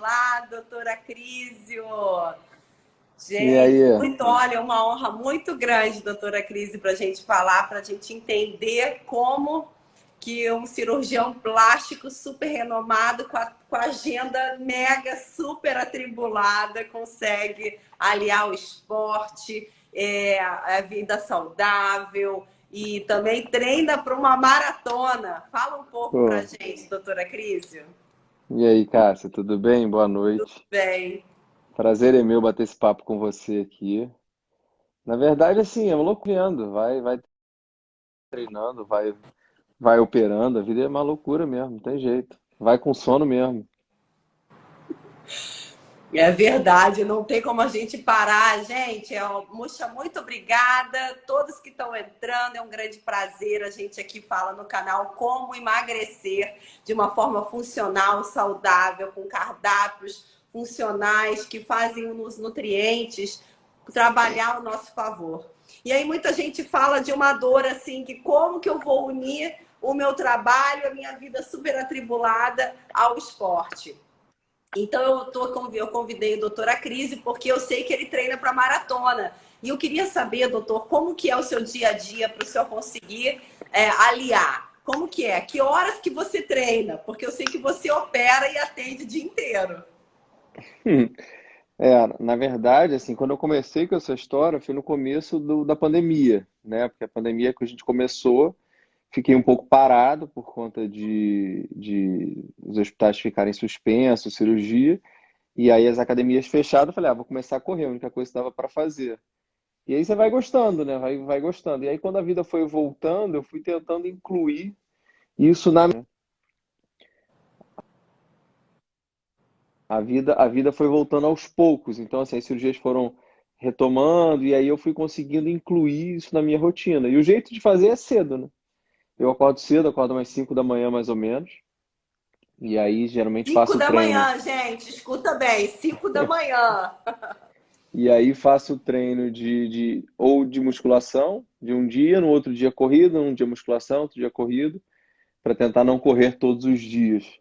Olá, doutora Crísio. E Gente, aí? olha, uma honra muito grande, doutora Crise, para a gente falar, para a gente entender como que um cirurgião plástico super renomado, com a agenda mega super atribulada, consegue aliar o esporte, a vida saudável e também treina para uma maratona. Fala um pouco para a Pô, gente, doutora Crise. e aí, Cássia, tudo bem? Boa noite. Bem, Prazer é meu bater esse papo com você aqui. Na verdade, assim, é uma loucura, vai treinando, vai operando, a vida é uma loucura mesmo, não tem jeito. Vai com sono mesmo. é verdade, não tem como a gente parar, gente. Muxa, muito obrigada. Todos que estão entrando, é um grande prazer. A gente aqui fala no canal como emagrecer de uma forma funcional, saudável, com cardápios funcionais que fazem os nutrientes trabalhar ao nosso favor. E aí muita gente fala de uma dor assim, que como que eu vou unir o meu trabalho, a minha vida super atribulada ao esporte. Então eu convidei o doutor Crise porque eu sei que ele treina para maratona. E eu queria saber, doutor, como que é o seu dia a dia para o senhor conseguir aliar? Como que é? Que horas que você treina? Porque eu sei que você opera e atende o dia inteiro. Na verdade, assim, quando eu comecei com essa história, foi no começo da pandemia, né? Porque a pandemia que a gente começou, fiquei um pouco parado por conta de os hospitais ficarem suspensos, cirurgia. E aí as academias fechadas, eu falei, vou começar a correr, a única coisa que dava para fazer. E aí você vai gostando, né? Vai gostando. E aí quando a vida foi voltando, eu fui tentando incluir isso na a vida foi voltando aos poucos. Então assim, as cirurgias foram retomando e aí eu fui conseguindo incluir isso na minha rotina. E o jeito de fazer é cedo, né? Eu acordo cedo, acordo umas 5 da manhã mais ou menos. E aí geralmente 5 faço o da treino. manhã, gente, escuta bem, 5 da manhã. E aí faço o treino ou de musculação, de um dia, no outro dia corrida, um dia musculação, outro dia corrida, para tentar não correr todos os dias.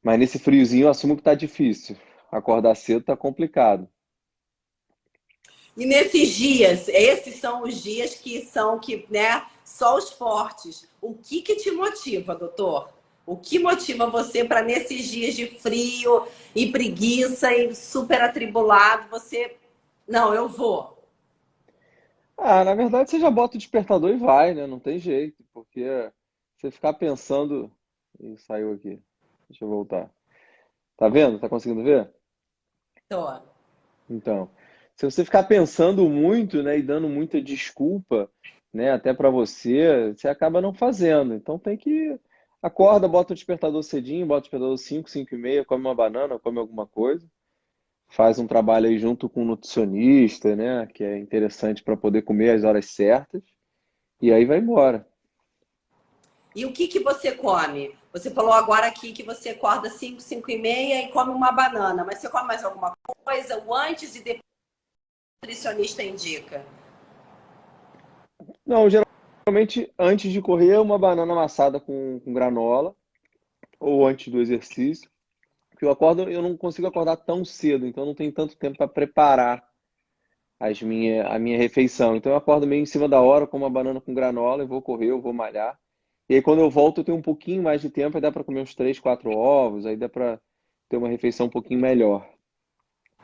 Mas nesse friozinho eu assumo que tá difícil. Acordar cedo tá complicado. E nesses dias, esses são os dias né, só os fortes. O que te motiva, doutor? O que motiva você para nesses dias de frio e preguiça e super atribulado, você, não, eu vou. Na verdade você já bota o despertador e vai, né? Não tem jeito, porque você ficar pensando. Ih, saiu aqui. Deixa eu voltar. Tá vendo? Tá conseguindo ver? Tô. Então, se você ficar pensando muito, né, e dando muita desculpa, né, até para você, você acaba não fazendo. Então tem que acorda, bota o despertador cedinho, bota o despertador 5, 5 e meia, come uma banana, come alguma coisa, faz um trabalho aí junto com um nutricionista, né, que é interessante para poder comer às horas certas, e aí vai embora. E o que você come? Você falou agora aqui que você acorda 5, 5 e meia e come uma banana, mas você come mais alguma coisa? O antes e depois o nutricionista indica? Não, geralmente antes de correr, uma banana amassada com granola, ou antes do exercício. Porque eu não consigo acordar tão cedo, então não tenho tanto tempo para preparar a minha refeição. Então eu acordo meio em cima da hora, como uma banana com granola, e vou correr, eu vou malhar. E aí quando eu volto eu tenho um pouquinho mais de tempo, aí dá para comer uns 3, 4 ovos, aí dá para ter uma refeição um pouquinho melhor.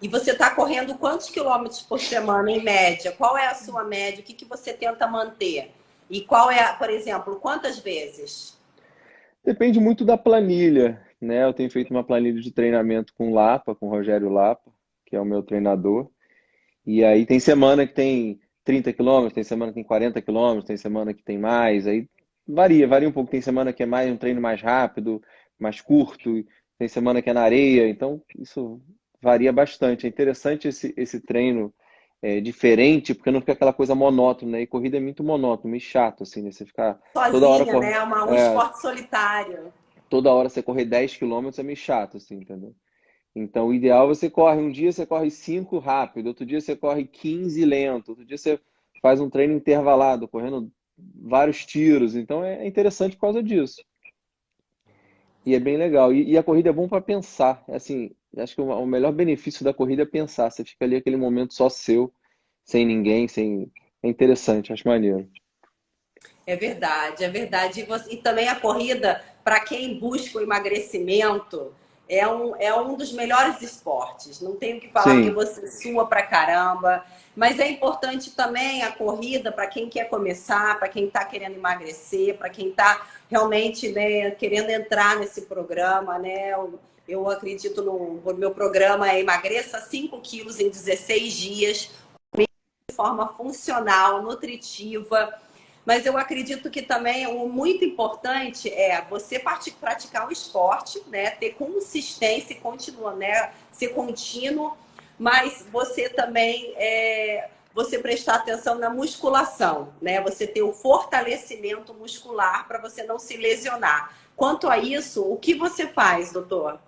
E você está correndo quantos quilômetros por semana, em média? Qual é a sua média? O que você tenta manter? E qual é, por exemplo, quantas vezes? Depende muito da planilha, né? Eu tenho feito uma planilha de treinamento com o Lapa, com o Rogério Lapa, que é o meu treinador. E aí tem semana que tem 30 quilômetros, tem semana que tem 40 quilômetros, tem semana que tem mais. Aí varia um pouco. Tem semana que é mais um treino mais rápido, mais curto, tem semana que é na areia. Então isso varia bastante. É interessante esse treino diferente, porque não fica aquela coisa monótona, né? E corrida é muito monótono, meio chato, assim, né? Você ficar toda hora, Sozinha, né? Um esporte solitário. toda hora você correr 10 quilômetros é meio chato, assim, entendeu? Então, o ideal é você corre um dia você corre 5 rápido, outro dia você corre 15 lento, outro dia você faz um treino intervalado, correndo vários tiros. Então, é interessante por causa disso. E é bem legal. E a corrida é bom para pensar. É assim, acho que o melhor benefício da corrida é pensar. Você fica ali aquele momento só seu, sem ninguém, sem... É interessante, acho maneiro. É verdade, é verdade. E também a corrida, para quem busca o emagrecimento, é um dos melhores esportes. Não tenho o que falar, porque Sim, você sua pra caramba. Mas é importante também a corrida para quem quer começar, para quem está querendo emagrecer, para quem está realmente, né, querendo entrar nesse programa, né? Eu acredito no meu programa é Emagreça 5 quilos em 16 dias, de forma funcional, nutritiva. Mas eu acredito que também o muito importante é você praticar o esporte, né? Ter consistência e continuar, né? Ser contínuo, mas você também você prestar atenção na musculação, né? Você ter o fortalecimento muscular para você não se lesionar. Quanto a isso, o que você faz, doutor?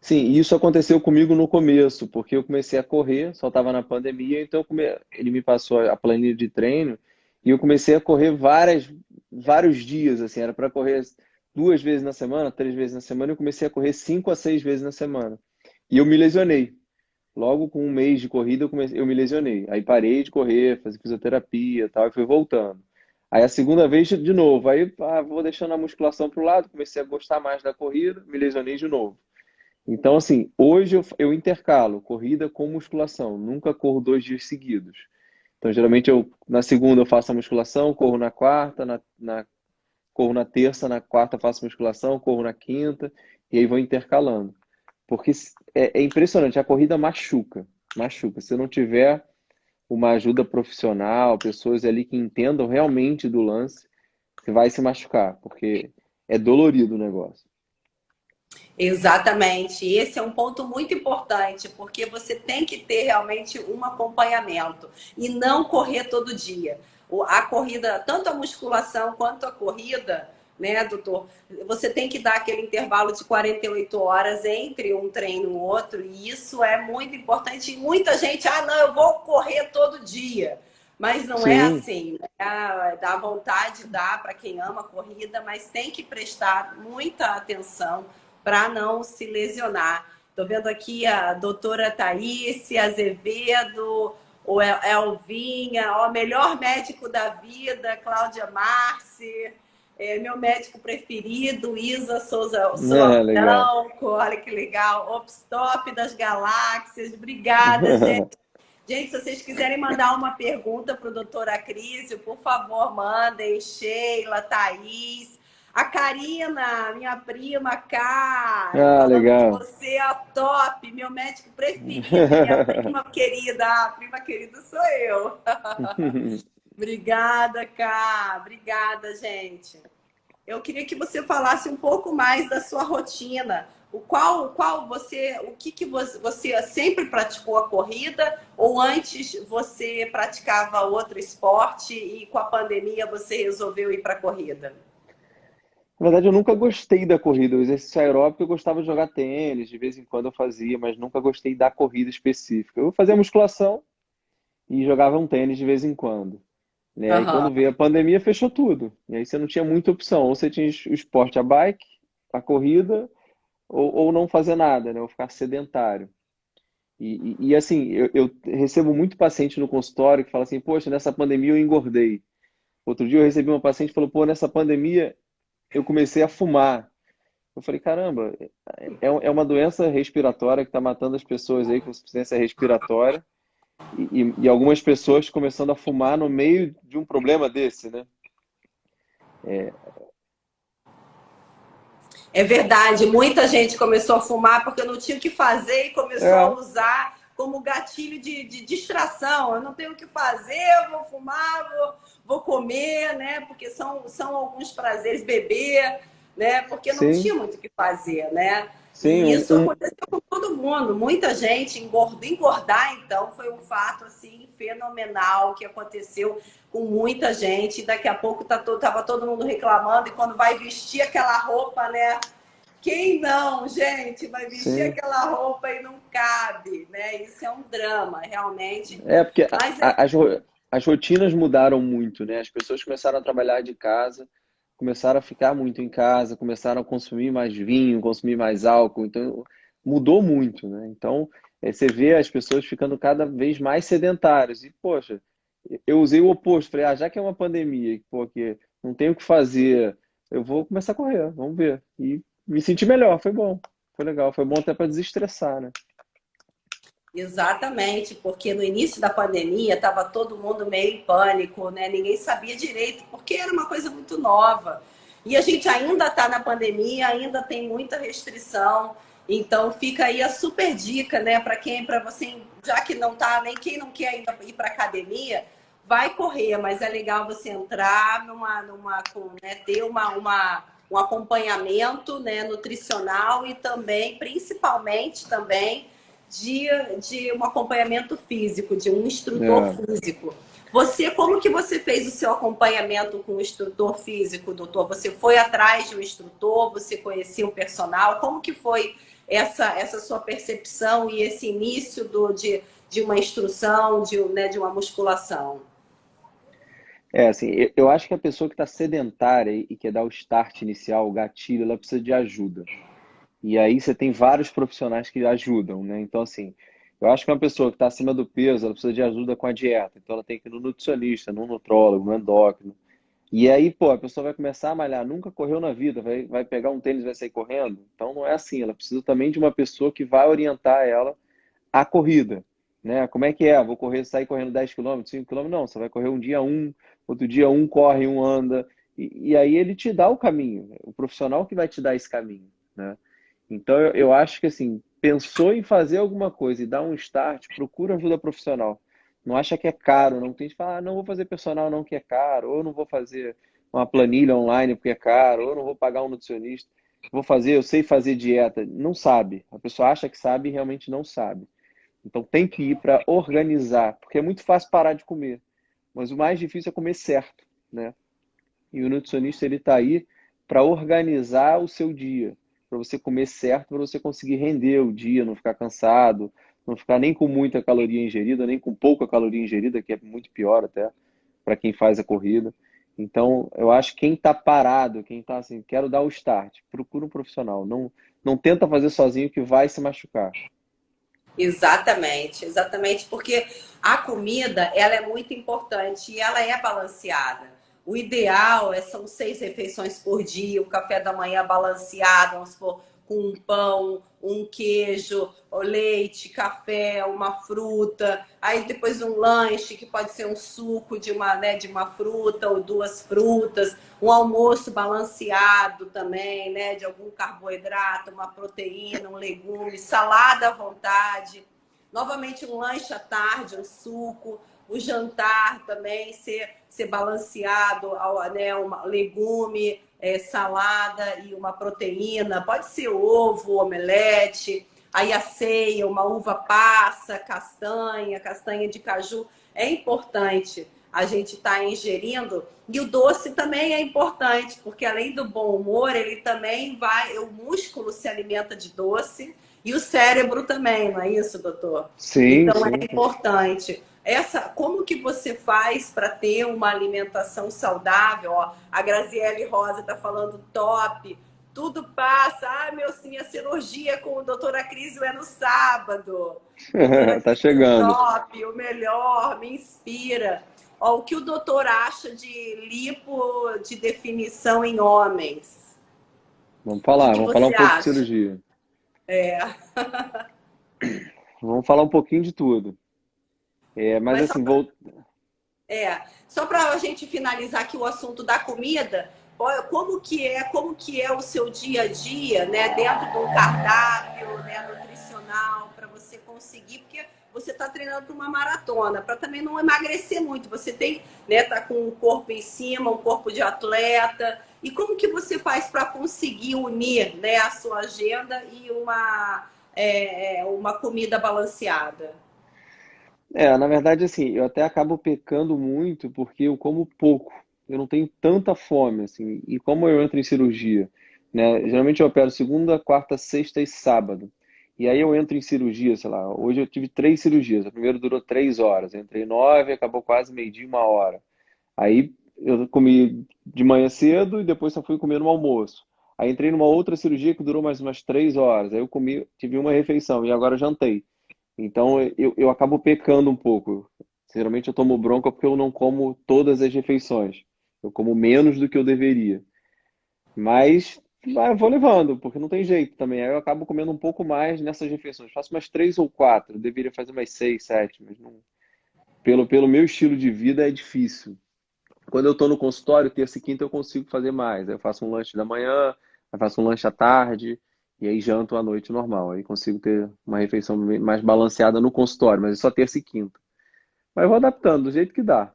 sim, isso aconteceu comigo no começo, porque eu comecei a correr, só estava na pandemia, então ele me passou a planilha de treino e eu comecei a correr vários dias, assim, era para correr 2 vezes na semana, 3 vezes na semana, eu comecei a correr 5 a 6 vezes na semana. E eu me lesionei. Logo com um mês de corrida eu me lesionei. Aí parei de correr, fazer fisioterapia e tal, e fui voltando. Aí a segunda vez de novo, aí vou deixando a musculação para o lado, comecei a gostar mais da corrida, me lesionei de novo. Então, assim, hoje eu intercalo corrida com musculação. Nunca corro 2 dias seguidos. Então, geralmente, na segunda eu faço a musculação, corro na quarta, corro na terça, na quarta faço musculação, corro na quinta, e aí vou intercalando. Porque é impressionante, a corrida machuca, machuca. Se não tiver uma ajuda profissional, pessoas ali que entendam realmente do lance, você vai se machucar, porque é dolorido o negócio. Exatamente. Esse é um ponto muito importante, porque você tem que ter realmente um acompanhamento e não correr todo dia. A corrida, tanto a musculação quanto a corrida, né, doutor? Você tem que dar aquele intervalo de 48 horas entre um treino e o outro, e isso é muito importante. E muita gente, não, eu vou correr todo dia. Mas não é Sim, assim, né? Dá vontade, dá para quem ama a corrida, mas tem que prestar muita atenção para não se lesionar. Estou vendo aqui a doutora Thaís Azevedo, o Elvinha, o melhor médico da vida, Cláudia Marci, meu médico preferido, Isa Souza é legal. Franco, olha que legal, Opstop das Galáxias, obrigada, gente. Gente, se vocês quiserem mandar uma pergunta para o doutor Acrísio, por favor, mandem. Sheila, Thaís. A Karina, minha prima Cá, Ah, falando que legal. você é a top, meu médico preferido, minha prima querida. A prima querida sou eu. Obrigada, Cá. Obrigada, gente. Eu queria que você falasse um pouco mais da sua rotina. O que você sempre praticou a corrida ou antes você praticava outro esporte e com a pandemia você resolveu ir para a corrida? Na verdade, eu nunca gostei da corrida. O exercício aeróbico eu gostava de jogar tênis, de vez em quando eu fazia, mas nunca gostei da corrida específica. Eu fazia musculação e jogava um tênis de vez em quando, né? Aí Aham. quando veio a pandemia, fechou tudo. E aí você não tinha muita opção. Ou você tinha o esporte, a bike, a corrida, ou não fazer nada, né? Ou ficar sedentário. Assim, eu recebo muito paciente no consultório que fala assim, poxa, nessa pandemia eu engordei. Outro dia eu recebi uma paciente que falou, pô, nessa pandemia eu comecei a fumar. Eu falei, caramba, é uma doença respiratória que está matando as pessoas aí com insuficiência respiratória e algumas pessoas começando a fumar no meio de um problema desse, né? É verdade, muita gente começou a fumar porque não tinha o que fazer e começou a É, usar como gatilho de distração. Eu não tenho o que fazer, eu vou fumar, vou comer, né? Porque são alguns prazeres, beber, né? Porque não sim, tinha muito o que fazer, né? sim, E isso aconteceu com todo mundo. Muita gente engordar, então, foi um fato assim fenomenal que aconteceu com muita gente. Daqui a pouco tava todo mundo reclamando e quando vai vestir aquela roupa, né? Quem não, gente, vai vestir sim. aquela roupa e não cabe, né? Isso é um drama, realmente. É porque Mas é as rotinas mudaram muito, né? As pessoas começaram a trabalhar de casa, começaram a ficar muito em casa, começaram a consumir mais vinho, consumir mais álcool. Então, mudou muito, né? Então, você vê as pessoas ficando cada vez mais sedentárias. E, poxa, eu usei o oposto. Falei, já que é uma pandemia, pô, que não tenho o que fazer, eu vou começar a correr, vamos ver. E me senti melhor, foi bom. Foi legal, foi bom até para desestressar, né? Exatamente, porque no início da pandemia estava todo mundo meio em pânico, né? Ninguém sabia direito, porque era uma coisa muito nova. E a gente ainda está na pandemia, ainda tem muita restrição. Então fica aí a super dica, né, para você, já que não tá, nem quem não quer ainda ir para academia, vai correr, mas é legal você entrar ter um acompanhamento, né, nutricional e também, principalmente também de, de um acompanhamento físico, de um instrutor É. físico. Você, como que você fez o seu acompanhamento com o instrutor físico, doutor? Você foi atrás de um instrutor? Você conhecia um personal? Como que foi essa sua percepção e esse início de uma instrução, de uma musculação? Assim, eu acho que a pessoa que está sedentária e quer dar o start inicial, o gatilho, ela precisa de ajuda. E aí você tem vários profissionais que ajudam, né? Então, assim, eu acho que uma pessoa que está acima do peso, ela precisa de ajuda com a dieta. Então, ela tem que ir no nutricionista, no nutrólogo, no endócrino. E aí, pô, a pessoa vai começar a malhar, nunca correu na vida, vai pegar um tênis e vai sair correndo. Então, não é assim. Ela precisa também de uma pessoa que vai orientar ela a corrida, né? Como é que é? Vou correr, sair correndo 10 quilômetros, 5 quilômetros? Não, você vai correr um dia um, outro dia um corre, um anda. E aí ele te dá o caminho, o profissional que vai te dar esse caminho, né? Então eu acho que assim, pensou em fazer alguma coisa e dar um start, procura ajuda profissional. Não acha que é caro, não tem que falar, não vou fazer personal não que é caro, ou não vou fazer uma planilha online porque é caro, ou não vou pagar um nutricionista. Vou fazer, eu sei fazer dieta. Não sabe. A pessoa acha que sabe e realmente não sabe. Então tem que ir para organizar, porque é muito fácil parar de comer, mas o mais difícil é comer certo, né? E o nutricionista ele está aí para organizar o seu dia, para você comer certo, para você conseguir render o dia, não ficar cansado, não ficar nem com muita caloria ingerida, nem com pouca caloria ingerida, que é muito pior até para quem faz a corrida. Então, eu acho que quem está parado, quem está assim, quero dar o start, procura um profissional. Não tenta fazer sozinho que vai se machucar. Exatamente, exatamente, porque a comida ela é muito importante e ela é balanceada. O ideal são 6 refeições por dia, o café da manhã balanceado, vamos supor, com um pão, um queijo, leite, café, uma fruta, aí depois um lanche que pode ser um suco de uma fruta ou duas frutas, um almoço balanceado também, né, de algum carboidrato, uma proteína, um legume, salada à vontade. Novamente um lanche à tarde, um suco, o jantar também ser balanceado, né, um legume, salada e uma proteína, pode ser ovo, omelete, aí a ceia, uma uva passa, castanha de caju, é importante a gente estar ingerindo. E o doce também é importante, porque além do bom humor, ele também o músculo se alimenta de doce e o cérebro também, não é isso, doutor? Sim, Então é sim. importante. Como que você faz para ter uma alimentação saudável? Ó, a Graziele Rosa está falando top. Tudo passa. Ah, minha cirurgia com o doutor Acrísio é no sábado. Doutor Tá Acrísio chegando. top, o melhor, me inspira. Ó, o que o doutor acha de lipo de definição em homens? O que Vamos falar você um pouco de acha? cirurgia. É, Vamos falar um pouquinho de tudo. Mas mas só assim, vou. Só para a gente finalizar aqui o assunto da comida, como que é o seu dia a dia, né, dentro de um cardápio, né, nutricional, para você conseguir, porque você está treinando para uma maratona, para também não emagrecer muito. Você tem, né, tá com um corpo em cima, um corpo de atleta. E como que você faz para conseguir unir, né, a sua agenda e uma comida balanceada? Na verdade, assim, eu até acabo pecando muito porque eu como pouco. Eu não tenho tanta fome, assim. E como eu entro em cirurgia, né? Geralmente eu opero segunda, quarta, sexta e sábado. E aí eu entro em cirurgia, sei lá. Hoje eu tive 3 cirurgias. A primeira durou 3 horas. Eu entrei 9, acabou quase meio-dia, 1 hora. Aí eu comi de manhã cedo e depois só fui comer no almoço. Aí entrei numa outra cirurgia que durou mais umas 3 horas. Aí eu comi, tive uma refeição e agora jantei. Então eu acabo pecando um pouco. Geralmente eu tomo bronca porque eu não como todas as refeições. Eu como menos do que eu deveria. Mas eu vou levando, porque não tem jeito também. Aí eu acabo comendo um pouco mais nessas refeições. Faço umas 3 ou 4. Eu deveria fazer umas 6, 7, mas não. Pelo meu estilo de vida é difícil. Quando eu estou no consultório, terça e quinta eu consigo fazer mais. Aí eu faço um lanche da manhã, aí faço um lanche à tarde, e aí janto à noite normal. Aí consigo ter uma refeição mais balanceada no consultório, mas é só terça e quinta. Mas eu vou adaptando do jeito que dá.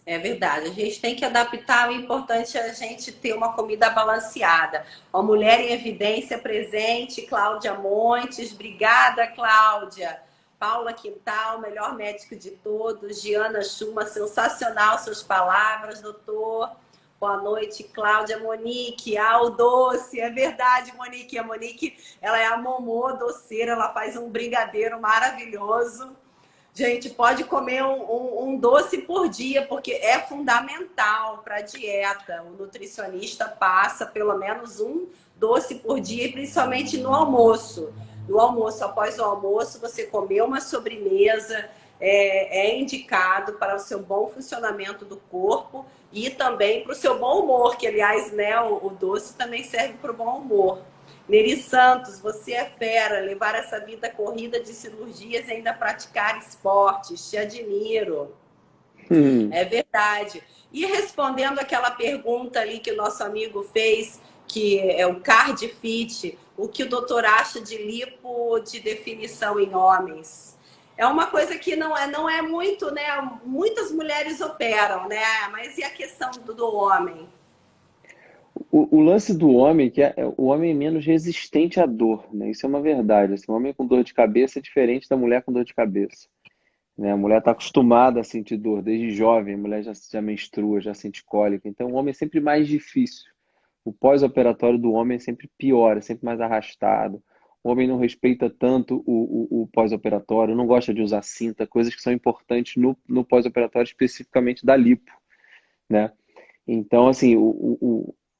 É verdade, a gente tem que adaptar. O importante é a gente ter uma comida balanceada. Uma mulher em evidência presente, Cláudia Montes. Obrigada, Cláudia. Paula Quintal, melhor médico de todos. Giana Schuma, sensacional suas palavras, doutor. Boa noite, Cláudia. Monique, o doce. É verdade, Monique. A Monique, ela é a Momô doceira, ela faz um brigadeiro maravilhoso. Gente, pode comer um doce por dia, porque é fundamental para a dieta. O nutricionista passa pelo menos um doce por dia, e principalmente no almoço. No almoço, após o almoço, você comer uma sobremesa é indicado para o seu bom funcionamento do corpo e também para o seu bom humor, que, aliás, né, o doce também serve para o bom humor. Neri Santos, você é fera, levar essa vida corrida de cirurgias e ainda praticar esportes, te admiro. Hum. É verdade. E respondendo aquela pergunta ali que o nosso amigo fez, que é o Card Fit, o que o doutor acha de lipo de definição em homens? É uma coisa que não é muito, né? Muitas mulheres operam, né? Mas e a questão do homem? O lance do homem, que o homem é menos resistente à dor, né? Isso é uma verdade. Assim, o homem com dor de cabeça é diferente da mulher com dor de cabeça, né? A mulher está acostumada a sentir dor desde jovem, a mulher já menstrua, já sente cólica. Então, o homem é sempre mais difícil. O pós-operatório do homem é sempre pior, é sempre mais arrastado. O homem não respeita tanto o pós-operatório, não gosta de usar cinta, coisas que são importantes no pós-operatório, especificamente da lipo, né? Então, assim,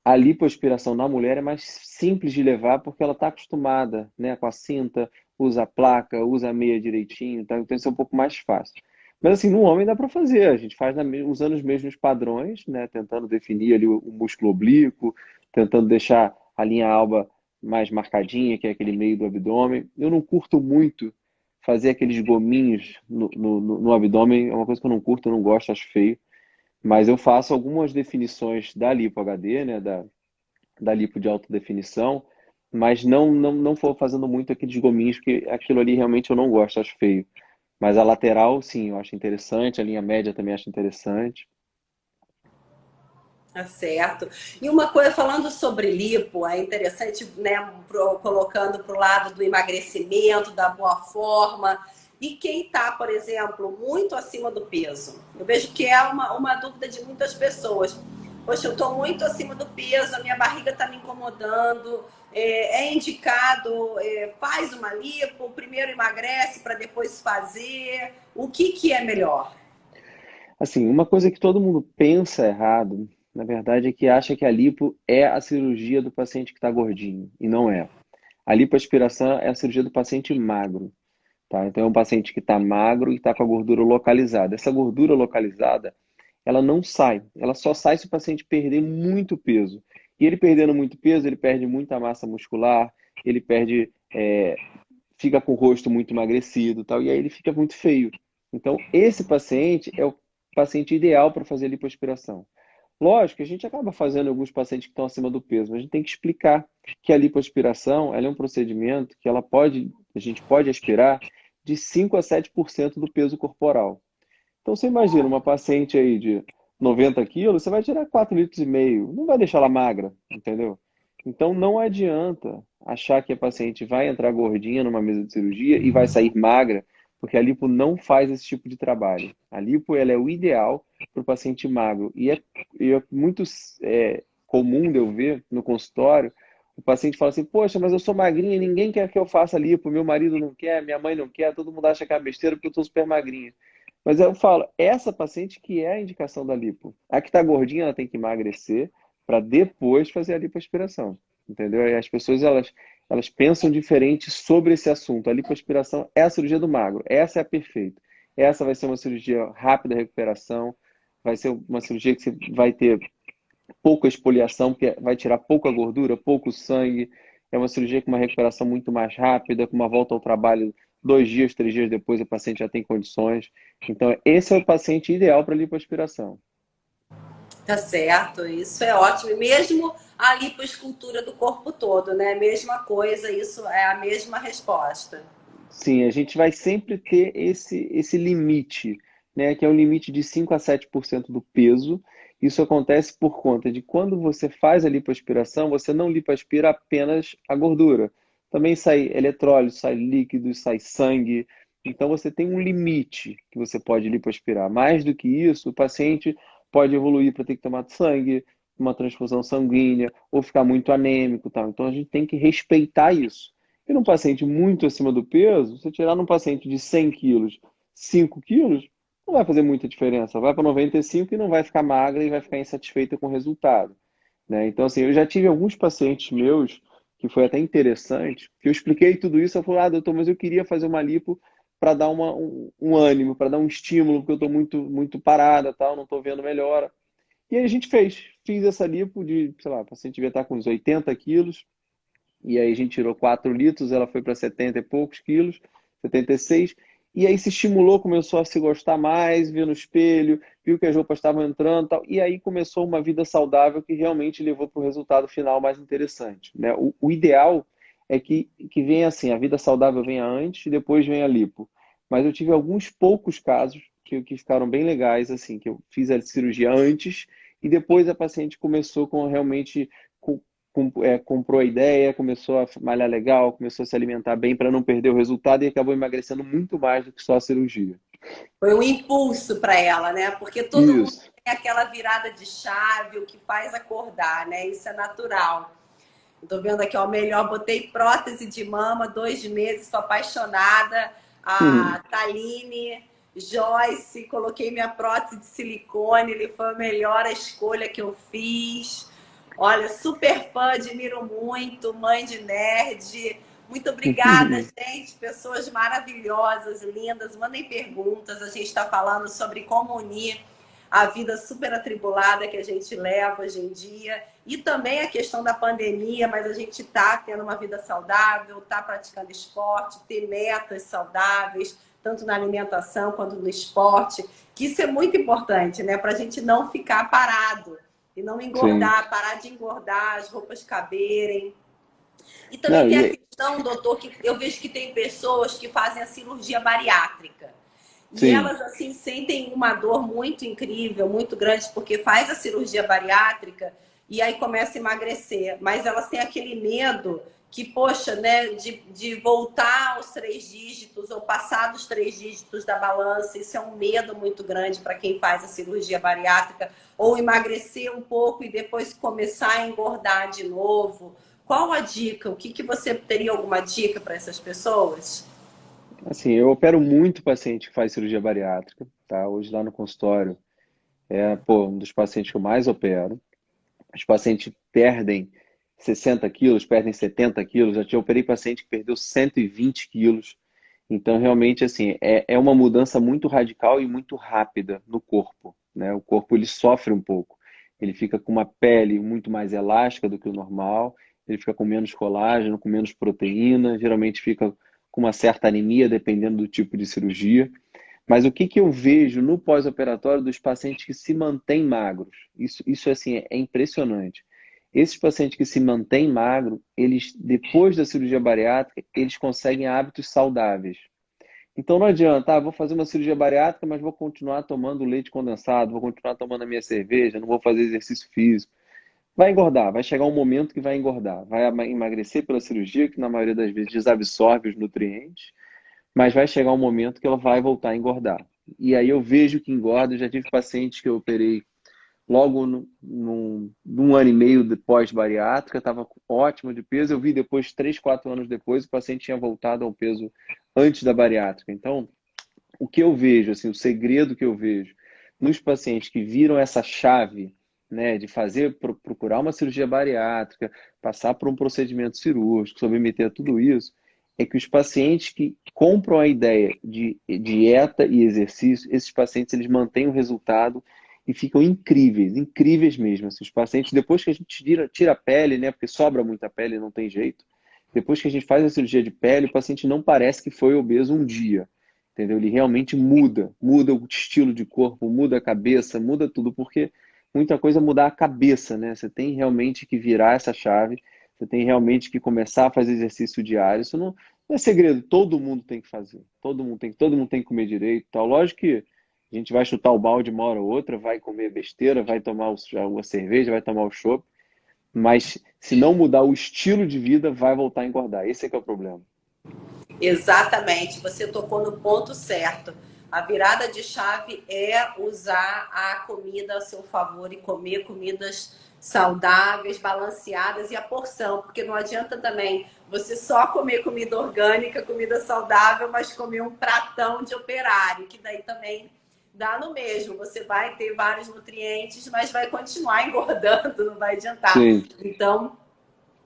a lipoaspiração na mulher é mais simples de levar porque ela está acostumada, né, com a cinta, usa a placa, usa a meia direitinho, tá? Então isso é um pouco mais fácil. Mas assim, no homem dá para fazer, a gente faz usando os mesmos padrões, né, tentando definir ali o músculo oblíquo, tentando deixar a linha alba mais marcadinha, que é aquele meio do abdômen. Eu não curto muito fazer aqueles gominhos no abdômen, é uma coisa que eu não curto, eu não gosto, acho feio. Mas eu faço algumas definições da lipo HD, né, da lipo de alta definição, mas não vou fazendo muito aqueles gominhos, porque aquilo ali realmente eu não gosto, acho feio. Mas a lateral, sim, eu acho interessante, a linha média também acho interessante. Tá certo. E uma coisa, falando sobre lipo, é interessante, né, colocando para o lado do emagrecimento, da boa forma. E quem está, por exemplo, muito acima do peso? Eu vejo que é uma dúvida de muitas pessoas. Poxa, eu estou muito acima do peso, a minha barriga está me incomodando. É indicado, faz uma lipo, primeiro emagrece para depois fazer. O que é melhor? Assim, uma coisa que todo mundo pensa errado, na verdade, é que acha que a lipo é a cirurgia do paciente que está gordinho, e não é. A lipoaspiração é a cirurgia do paciente magro. Tá? Então, é um paciente que está magro e está com a gordura localizada. Essa gordura localizada, ela não sai. Ela só sai se o paciente perder muito peso. E ele perdendo muito peso, ele perde muita massa muscular, ele perde, fica com o rosto muito emagrecido, tal, e aí ele fica muito feio. Então, esse paciente é o paciente ideal para fazer lipoaspiração. Lógico que a gente acaba fazendo em alguns pacientes que estão acima do peso, mas a gente tem que explicar que a lipoaspiração, ela é um procedimento que a gente pode aspirar de 5 a 7% do peso corporal. Então você imagina uma paciente aí de 90 quilos, você vai tirar 4,5 litros, não vai deixar ela magra, entendeu? Então não adianta achar que a paciente vai entrar gordinha numa mesa de cirurgia e vai sair magra, porque a lipo não faz esse tipo de trabalho. A lipo, ela é o ideal para o paciente magro. E é muito comum de eu ver no consultório, o paciente fala assim, poxa, mas eu sou magrinha, ninguém quer que eu faça lipo, meu marido não quer, minha mãe não quer, todo mundo acha que é besteira porque eu sou super magrinha. Mas eu falo, essa paciente que é a indicação da lipo. A que está gordinha, ela tem que emagrecer para depois fazer a lipoaspiração, entendeu? E as pessoas, elas pensam diferente sobre esse assunto. A lipoaspiração é a cirurgia do magro, essa é a perfeita. Essa vai ser uma cirurgia rápida de recuperação, vai ser uma cirurgia que você vai ter pouca exfoliação, porque vai tirar pouca gordura, pouco sangue. É uma cirurgia com uma recuperação muito mais rápida, com uma volta ao trabalho 2 dias, 3 dias depois, o paciente já tem condições. Então, esse é o paciente ideal para lipoaspiração. Tá certo, isso é ótimo. E mesmo a lipoescultura do corpo todo, né? Mesma coisa, isso é a mesma resposta. Sim, a gente vai sempre ter esse limite, né, que é um limite de 5 a 7% do peso. Isso acontece por conta de quando você faz a lipoaspiração, você não lipoaspira apenas a gordura. Também sai eletrólito, sai líquido, sai sangue. Então você tem um limite que você pode lipoaspirar. Mais do que isso, o paciente pode evoluir para ter que tomar sangue, uma transfusão sanguínea, ou ficar muito anêmico, tal. Então a gente tem que respeitar isso. E num paciente muito acima do peso, você tirar num paciente de 100 quilos, 5 quilos, não vai fazer muita diferença. Vai para 95 e não vai ficar magra e vai ficar insatisfeita com o resultado, né? Então, assim, eu já tive alguns pacientes meus, que foi até interessante, que eu expliquei tudo isso, eu falei, doutor, mas eu queria fazer uma lipo para dar um ânimo, para dar um estímulo, porque eu estou muito parada, tal, não estou vendo melhora. E aí a gente fiz essa lipo de, sei lá, o paciente devia estar com uns 80 quilos, e aí a gente tirou 4 litros, ela foi para 70 e poucos quilos, 76. E aí se estimulou, começou a se gostar mais, viu no espelho, viu que as roupas estavam entrando e tal. E aí começou uma vida saudável que realmente levou para o resultado final mais interessante, né? O ideal é que venha assim, a vida saudável venha antes e depois venha a lipo. Mas eu tive alguns poucos casos que ficaram bem legais, assim, que eu fiz a cirurgia antes e depois a paciente começou com realmente comprou a ideia, começou a malhar legal, começou a se alimentar bem para não perder o resultado e acabou emagrecendo muito mais do que só a cirurgia. Foi um impulso para ela, né? Porque todo mundo Isso. tem aquela virada de chave, o que faz acordar, né? Isso é natural. Estou vendo aqui, ó, melhor, botei prótese de mama, 2 meses, sou apaixonada. A Taline, Joyce, coloquei minha prótese de silicone, ele foi a melhor escolha que eu fiz. Olha, super fã, admiro muito, mãe de nerd. Muito obrigada, gente. Pessoas maravilhosas, lindas. Mandem perguntas. A gente está falando sobre como unir a vida super atribulada que a gente leva hoje em dia e também a questão da pandemia, mas a gente está tendo uma vida saudável, está praticando esporte, ter metas saudáveis, tanto na alimentação quanto no esporte, que isso é muito importante, né? Para a gente não ficar parado e não Sim. engordar, parar de engordar, as roupas caberem. E também Não, tem a e, questão, doutor, que eu vejo que tem pessoas que fazem a cirurgia bariátrica. E sim. elas, assim, sentem uma dor muito incrível, muito grande, porque faz a cirurgia bariátrica e aí começa a emagrecer. Mas elas têm aquele medo que, poxa, né, de voltar aos 3 dígitos ou passar dos 3 dígitos da balança. Isso é um medo muito grande para quem faz a cirurgia bariátrica. Ou emagrecer um pouco e depois começar a engordar de novo. Qual a dica? O que que você teria alguma dica para essas pessoas? Assim, eu opero muito paciente que faz cirurgia bariátrica, tá? Hoje lá no consultório pô, um dos pacientes que eu mais opero. Os pacientes perdem 60 quilos, perdem 70 quilos. Já operei paciente que perdeu 120 quilos. Então, realmente, assim, é uma mudança muito radical e muito rápida no corpo, né? O corpo, ele sofre um pouco. Ele fica com uma pele muito mais elástica do que o normal, ele fica com menos colágeno, com menos proteína, geralmente fica com uma certa anemia, dependendo do tipo de cirurgia. Mas o que que eu vejo no pós-operatório dos pacientes que se mantêm magros? Isso assim, é impressionante. Esses pacientes que se mantêm magros, eles, depois da cirurgia bariátrica, eles conseguem hábitos saudáveis. Então não adianta, vou fazer uma cirurgia bariátrica, mas vou continuar tomando leite condensado, vou continuar tomando a minha cerveja, não vou fazer exercício físico. Vai engordar, vai chegar um momento que vai engordar. Vai emagrecer pela cirurgia, que na maioria das vezes desabsorve os nutrientes, mas vai chegar um momento que ela vai voltar a engordar. E aí eu vejo que engorda. Eu já tive pacientes que eu operei logo num ano e meio depois bariátrica, estava ótimo de peso. Eu vi depois, 3, 4 anos depois, o paciente tinha voltado ao peso antes da bariátrica. Então, o que eu vejo, assim, o segredo que eu vejo nos pacientes que viram essa chave né, de procurar uma cirurgia bariátrica, passar por um procedimento cirúrgico, submeter a tudo isso, é que os pacientes que compram a ideia de dieta e exercício, esses pacientes eles mantêm o resultado e ficam incríveis, incríveis mesmo. Assim, os pacientes, depois que a gente tira a pele, né, porque sobra muita pele, não tem jeito, depois que a gente faz a cirurgia de pele, o paciente não parece que foi obeso um dia, entendeu? Ele realmente muda o estilo de corpo, muda a cabeça, muda tudo, porque muita coisa é mudar a cabeça, né? Você tem realmente que virar essa chave, você tem realmente que começar a fazer exercício diário. Isso não é segredo, todo mundo tem que fazer. Todo mundo tem que comer direito, e tal. Lógico que a gente vai chutar o balde uma hora ou outra, vai comer besteira, vai tomar uma cerveja, vai tomar o chopp, mas se não mudar o estilo de vida, vai voltar a engordar. Esse é que é o problema. Exatamente, você tocou no ponto certo. A virada de chave é usar a comida a seu favor e comer comidas saudáveis, balanceadas e a porção, porque não adianta também você só comer comida orgânica, comida saudável, mas comer um pratão de operário, que daí também dá no mesmo. Você vai ter vários nutrientes, mas vai continuar engordando, não vai adiantar. Sim, Então,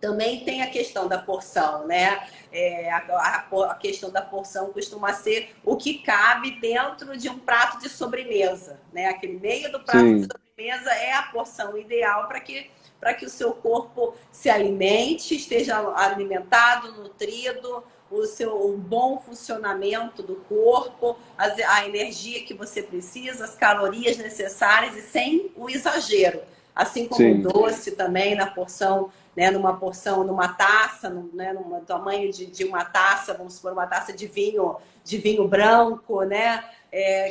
também tem a questão da porção, né? A questão da porção costuma ser o que cabe dentro de um prato de sobremesa, né? Aquele meio do prato de sim, sobremesa é a porção ideal para que o seu corpo se alimente, esteja alimentado, nutrido, o bom funcionamento do corpo, a energia que você precisa, as calorias necessárias e sem o exagero. Assim como o sim, doce também na porção, né, numa taça, né, no tamanho de uma taça, vamos supor, uma taça de vinho branco, né,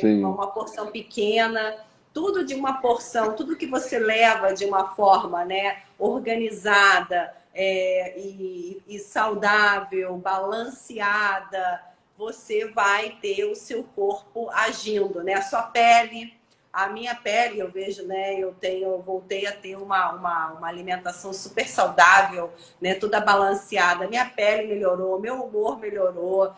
sim, uma porção pequena, tudo de uma porção, tudo que você leva de uma forma, né, organizada e saudável, balanceada, você vai ter o seu corpo agindo, né, a sua pele. A minha pele, eu vejo, né? Eu voltei a ter uma alimentação super saudável, né? Toda balanceada. Minha pele melhorou, meu humor melhorou.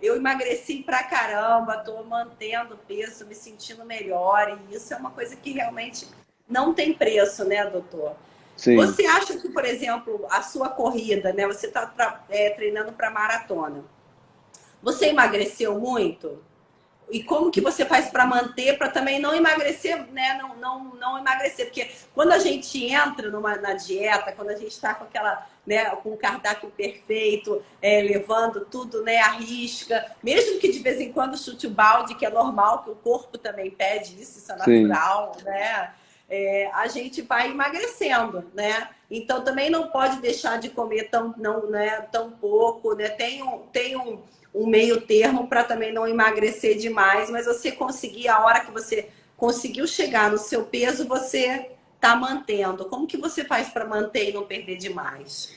Eu emagreci pra caramba, tô mantendo peso, me sentindo melhor. E isso é uma coisa que realmente não tem preço, né, doutor? sim. Você acha que, por exemplo, a sua corrida, né? Você está treinando para maratona. Você emagreceu muito? E como que você faz para manter, para também não emagrecer, né? Não emagrecer, porque quando a gente entra na dieta, quando a gente está com aquela, né, com o cardápio perfeito, levando tudo, né, à risca, mesmo que de vez em quando chute o balde, que é normal, que o corpo também pede isso é Sim. natural, né? A gente vai emagrecendo, né? Então também não pode deixar de comer tão pouco, né? Tem um meio termo para também não emagrecer demais, mas você conseguir, a hora que você conseguiu chegar no seu peso, você está mantendo. Como que você faz para manter e não perder demais?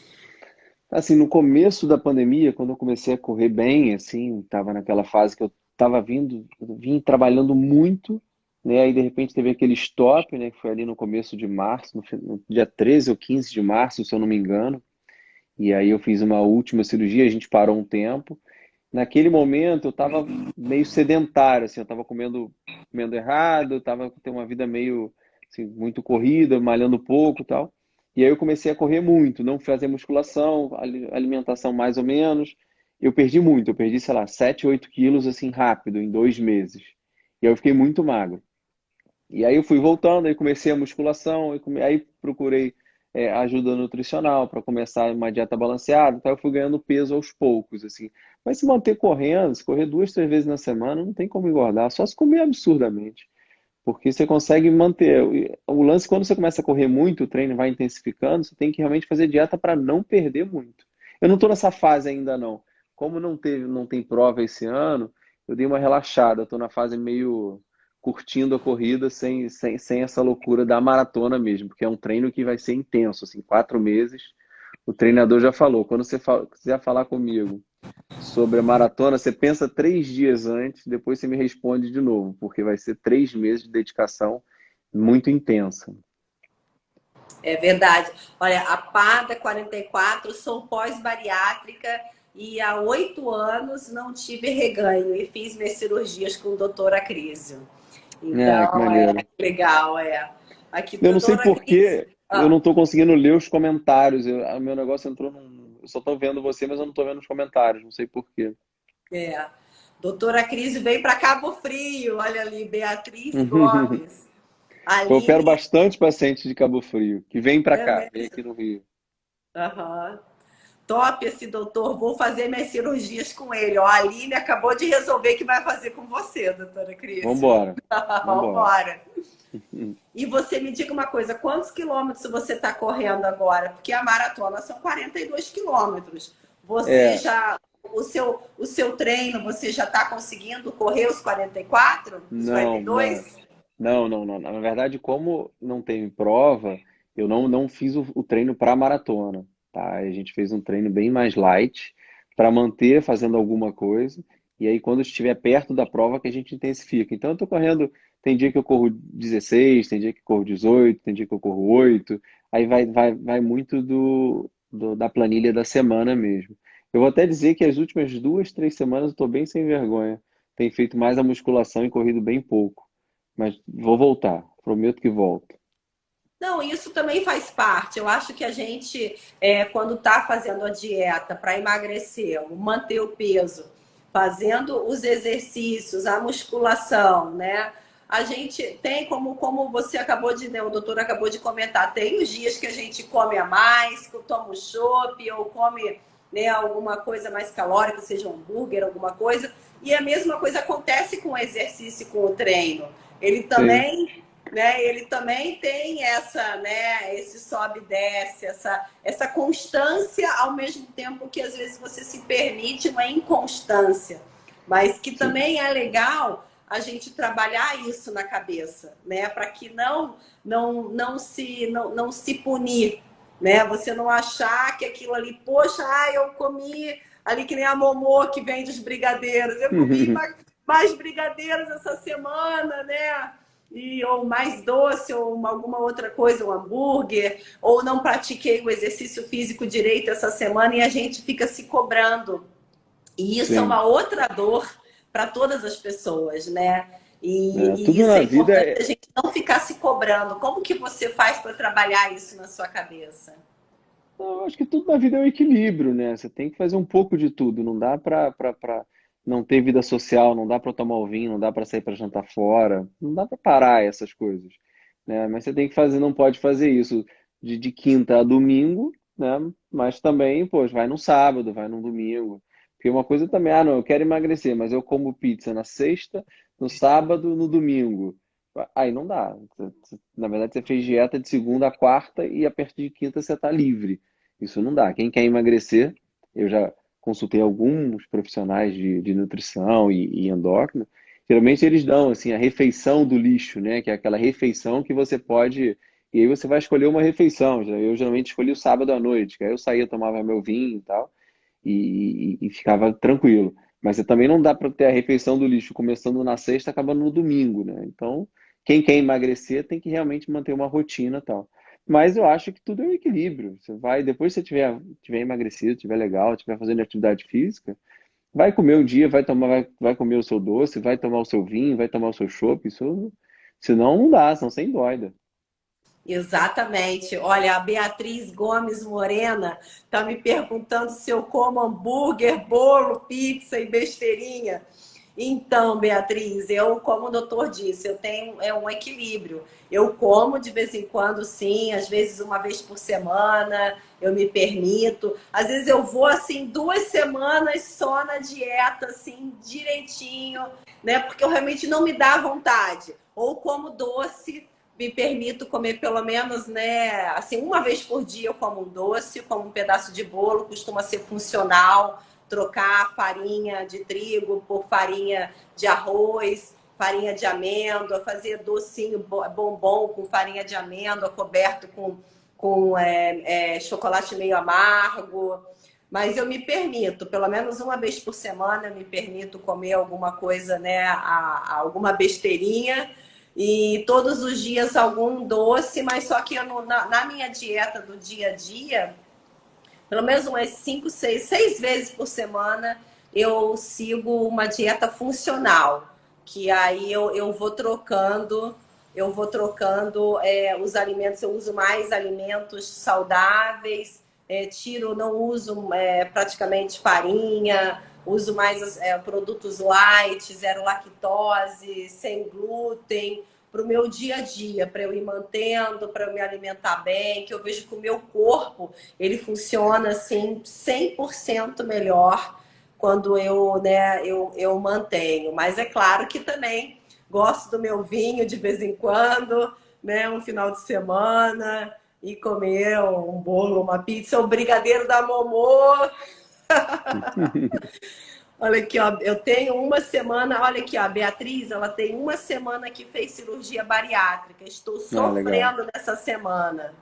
Assim, no começo da pandemia, quando eu comecei a correr bem, assim, estava naquela fase que eu estava vim trabalhando muito, né? Aí de repente teve aquele stop, né? Que foi ali no começo de março, no dia 13 ou 15 de março, se eu não me engano. E aí eu fiz uma última cirurgia, a gente parou um tempo. Naquele momento eu estava meio sedentário, assim, eu estava comendo errado, eu estava tendo uma vida meio assim, muito corrida, malhando pouco, e tal. E aí eu comecei a correr muito, não fazer musculação, alimentação mais ou menos. Eu perdi muito, eu perdi, sei lá, 7, 8 quilos assim rápido em 2 meses. E aí eu fiquei muito magro. E aí eu fui voltando, aí comecei a musculação, aí procurei ajuda nutricional para começar uma dieta balanceada, então eu fui ganhando peso aos poucos, assim. Mas se manter correndo, se correr 2, 3 vezes na semana, não tem como engordar, só se comer absurdamente. Porque você consegue manter. O lance, quando você começa a correr muito, o treino vai intensificando, você tem que realmente fazer dieta para não perder muito. Eu não estou nessa fase ainda, não. Como não tem prova esse ano, eu dei uma relaxada. Estou na fase meio curtindo a corrida sem essa loucura da maratona mesmo, porque é um treino que vai ser intenso, assim, 4 meses. O treinador já falou, quando você quiser falar comigo sobre a maratona, você pensa 3 dias antes, depois você me responde de novo, porque vai ser 3 meses de dedicação muito intensa. É verdade. Olha, a PADA 44, sou pós-bariátrica e há 8 anos não tive reganho e fiz minhas cirurgias com o doutor Acrísio. Ah, que Então, maneiro. legal. Aqui, Eu não sei doutora por Cris. que eu não estou conseguindo ler os comentários. O meu negócio entrou num. Eu só estou vendo você, mas eu não estou vendo os comentários. Não sei por quê. É. Doutora Cris veio para Cabo Frio. Olha ali, Beatriz Gomes. Eu opero Aline, bastante paciente de Cabo Frio, que vem para é cá, vem aqui mesmo. no Rio. Aham. Top esse doutor. Vou fazer minhas cirurgias com ele. Ó, a Aline acabou de resolver que vai fazer com você, doutora Cris. Vambora, vambora. Vambora. E você me diga uma coisa, quantos quilômetros você está correndo agora? Porque a maratona são 42 quilômetros. Você É, já, o seu treino, você já está conseguindo correr os 44? Os não, não, 42? não. Na verdade, como não teve prova, eu não fiz o treino para maratona, tá? A gente fez um treino bem mais light para manter fazendo alguma coisa. E aí, quando estiver perto da prova, que a gente intensifica. Então, eu tô correndo. Tem dia que eu corro 16, tem dia que eu corro 18, tem dia que eu corro 8. Aí vai muito da planilha da semana mesmo. Eu vou até dizer que as últimas 2, 3 semanas eu estou bem sem vergonha. Tenho feito mais a musculação e corrido bem pouco. Mas vou voltar, prometo que volto. Não, isso também faz parte. Eu acho que a gente, quando está fazendo a dieta para emagrecer, manter o peso, fazendo os exercícios, a musculação, né? A gente tem, como você acabou de, né, o doutor acabou de comentar, tem os dias que a gente come a mais, que toma um chopp ou come, né, alguma coisa mais calórica, seja um hambúrguer, alguma coisa. E a mesma coisa acontece com o exercício e com o treino. Ele Sim. também, né? Ele também tem essa, né? Esse sobe e desce, essa constância ao mesmo tempo que às vezes você se permite uma inconstância, mas que Sim. também é legal a gente trabalhar isso na cabeça, né? Para que não se punir, né? Você não achar que aquilo ali, poxa, eu comi ali que nem a Momô que vende os brigadeiros, eu comi mais brigadeiros essa semana, né? Ou mais doce, ou alguma outra coisa, um hambúrguer, ou não pratiquei o exercício físico direito essa semana e a gente fica se cobrando. E isso é Sim. uma outra dor para todas as pessoas, né? É, E tudo isso na é vida importante a é. gente não ficar se cobrando. Como que você faz para trabalhar isso na sua cabeça? Eu acho que tudo na vida é um equilíbrio, né? Você tem que fazer um pouco de tudo. Não dá pra não ter vida social, não dá pra tomar o vinho, não dá pra sair pra jantar fora, não dá pra parar essas coisas, né? Mas você tem que fazer, não pode fazer isso de quinta a domingo, né? Mas também, pô, vai no sábado, vai no domingo. Porque uma coisa também, não, eu quero emagrecer, mas eu como pizza na sexta, no sábado, no domingo. Aí não dá. Na verdade, você fez dieta de segunda a quarta e a partir de quinta você está livre. Isso não dá. Quem quer emagrecer, eu já consultei alguns profissionais de nutrição e endócrino. Geralmente eles dão assim a refeição do lixo, né? Que é aquela refeição que você pode. E aí você vai escolher uma refeição. Eu geralmente escolhi o sábado à noite, que aí eu saía, tomava meu vinho e tal, e ficava tranquilo. Mas você também não dá para ter a refeição do lixo começando na sexta, acabando no domingo, né? Então, quem quer emagrecer tem que realmente manter uma rotina e tal. Mas eu acho que tudo é um equilíbrio. Você vai, depois que você tiver emagrecido, tiver legal, tiver fazendo atividade física, vai comer um dia, vai comer o seu doce, vai tomar o seu vinho, vai tomar o seu chopp. Isso, senão não dá, senão você endoida. Exatamente. Olha, a Beatriz Gomes Morena está me perguntando se eu como hambúrguer, bolo, pizza e besteirinha. Então, Beatriz, eu, como o doutor disse, eu tenho um equilíbrio. Eu como de vez em quando, sim, às vezes uma vez por semana, eu me permito. Às vezes eu vou assim 2 semanas só na dieta, assim, direitinho, né? Porque eu realmente não me dá vontade. Ou como doce, me permito comer pelo menos, né, assim, uma vez por dia eu como um doce, como um pedaço de bolo, costuma ser funcional, trocar farinha de trigo por farinha de arroz, farinha de amêndoa, fazer docinho, bombom com farinha de amêndoa, coberto com chocolate meio amargo. Mas eu me permito, pelo menos uma vez por semana, eu me permito comer alguma coisa, né, alguma besteirinha, e todos os dias algum doce, mas só que eu na minha dieta do dia a dia, pelo menos umas 5, 6 vezes por semana, eu sigo uma dieta funcional, que aí eu vou trocando eu vou trocando os alimentos, eu uso mais alimentos saudáveis, não uso praticamente farinha, uso mais produtos light, zero lactose, sem glúten, para o meu dia a dia, para eu ir mantendo, para eu me alimentar bem, que eu vejo que o meu corpo, ele funciona assim 100% melhor quando eu mantenho. Mas é claro que também gosto do meu vinho de vez em quando, né? Um final de semana e comer um bolo, uma pizza, um brigadeiro da Momô. Olha aqui, ó, eu tenho uma semana, olha aqui, ó, a Beatriz, ela tem uma semana que fez cirurgia bariátrica. Estou Ah, legal. sofrendo nessa semana.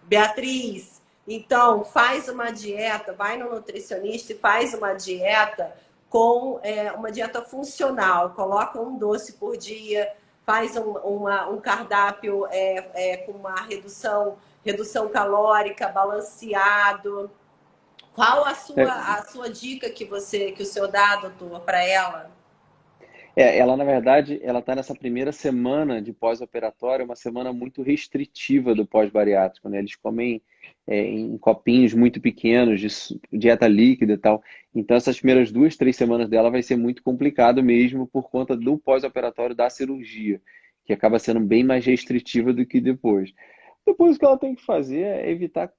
Beatriz, então faz uma dieta, vai no nutricionista e faz uma dieta com uma dieta funcional. Coloca um doce por dia, faz um cardápio com uma redução calórica, balanceado. Qual É, a sua dica que o senhor dá, doutor, para ela? ela, na verdade, ela está nessa primeira semana de pós-operatório, uma semana muito restritiva do pós-bariátrico, né? Eles comem em copinhos muito pequenos, de dieta líquida e tal. Então, essas primeiras 2, 3 semanas dela vai ser muito complicado mesmo por conta do pós-operatório da cirurgia, que acaba sendo bem mais restritiva do que depois. Depois, o que ela tem que fazer é evitar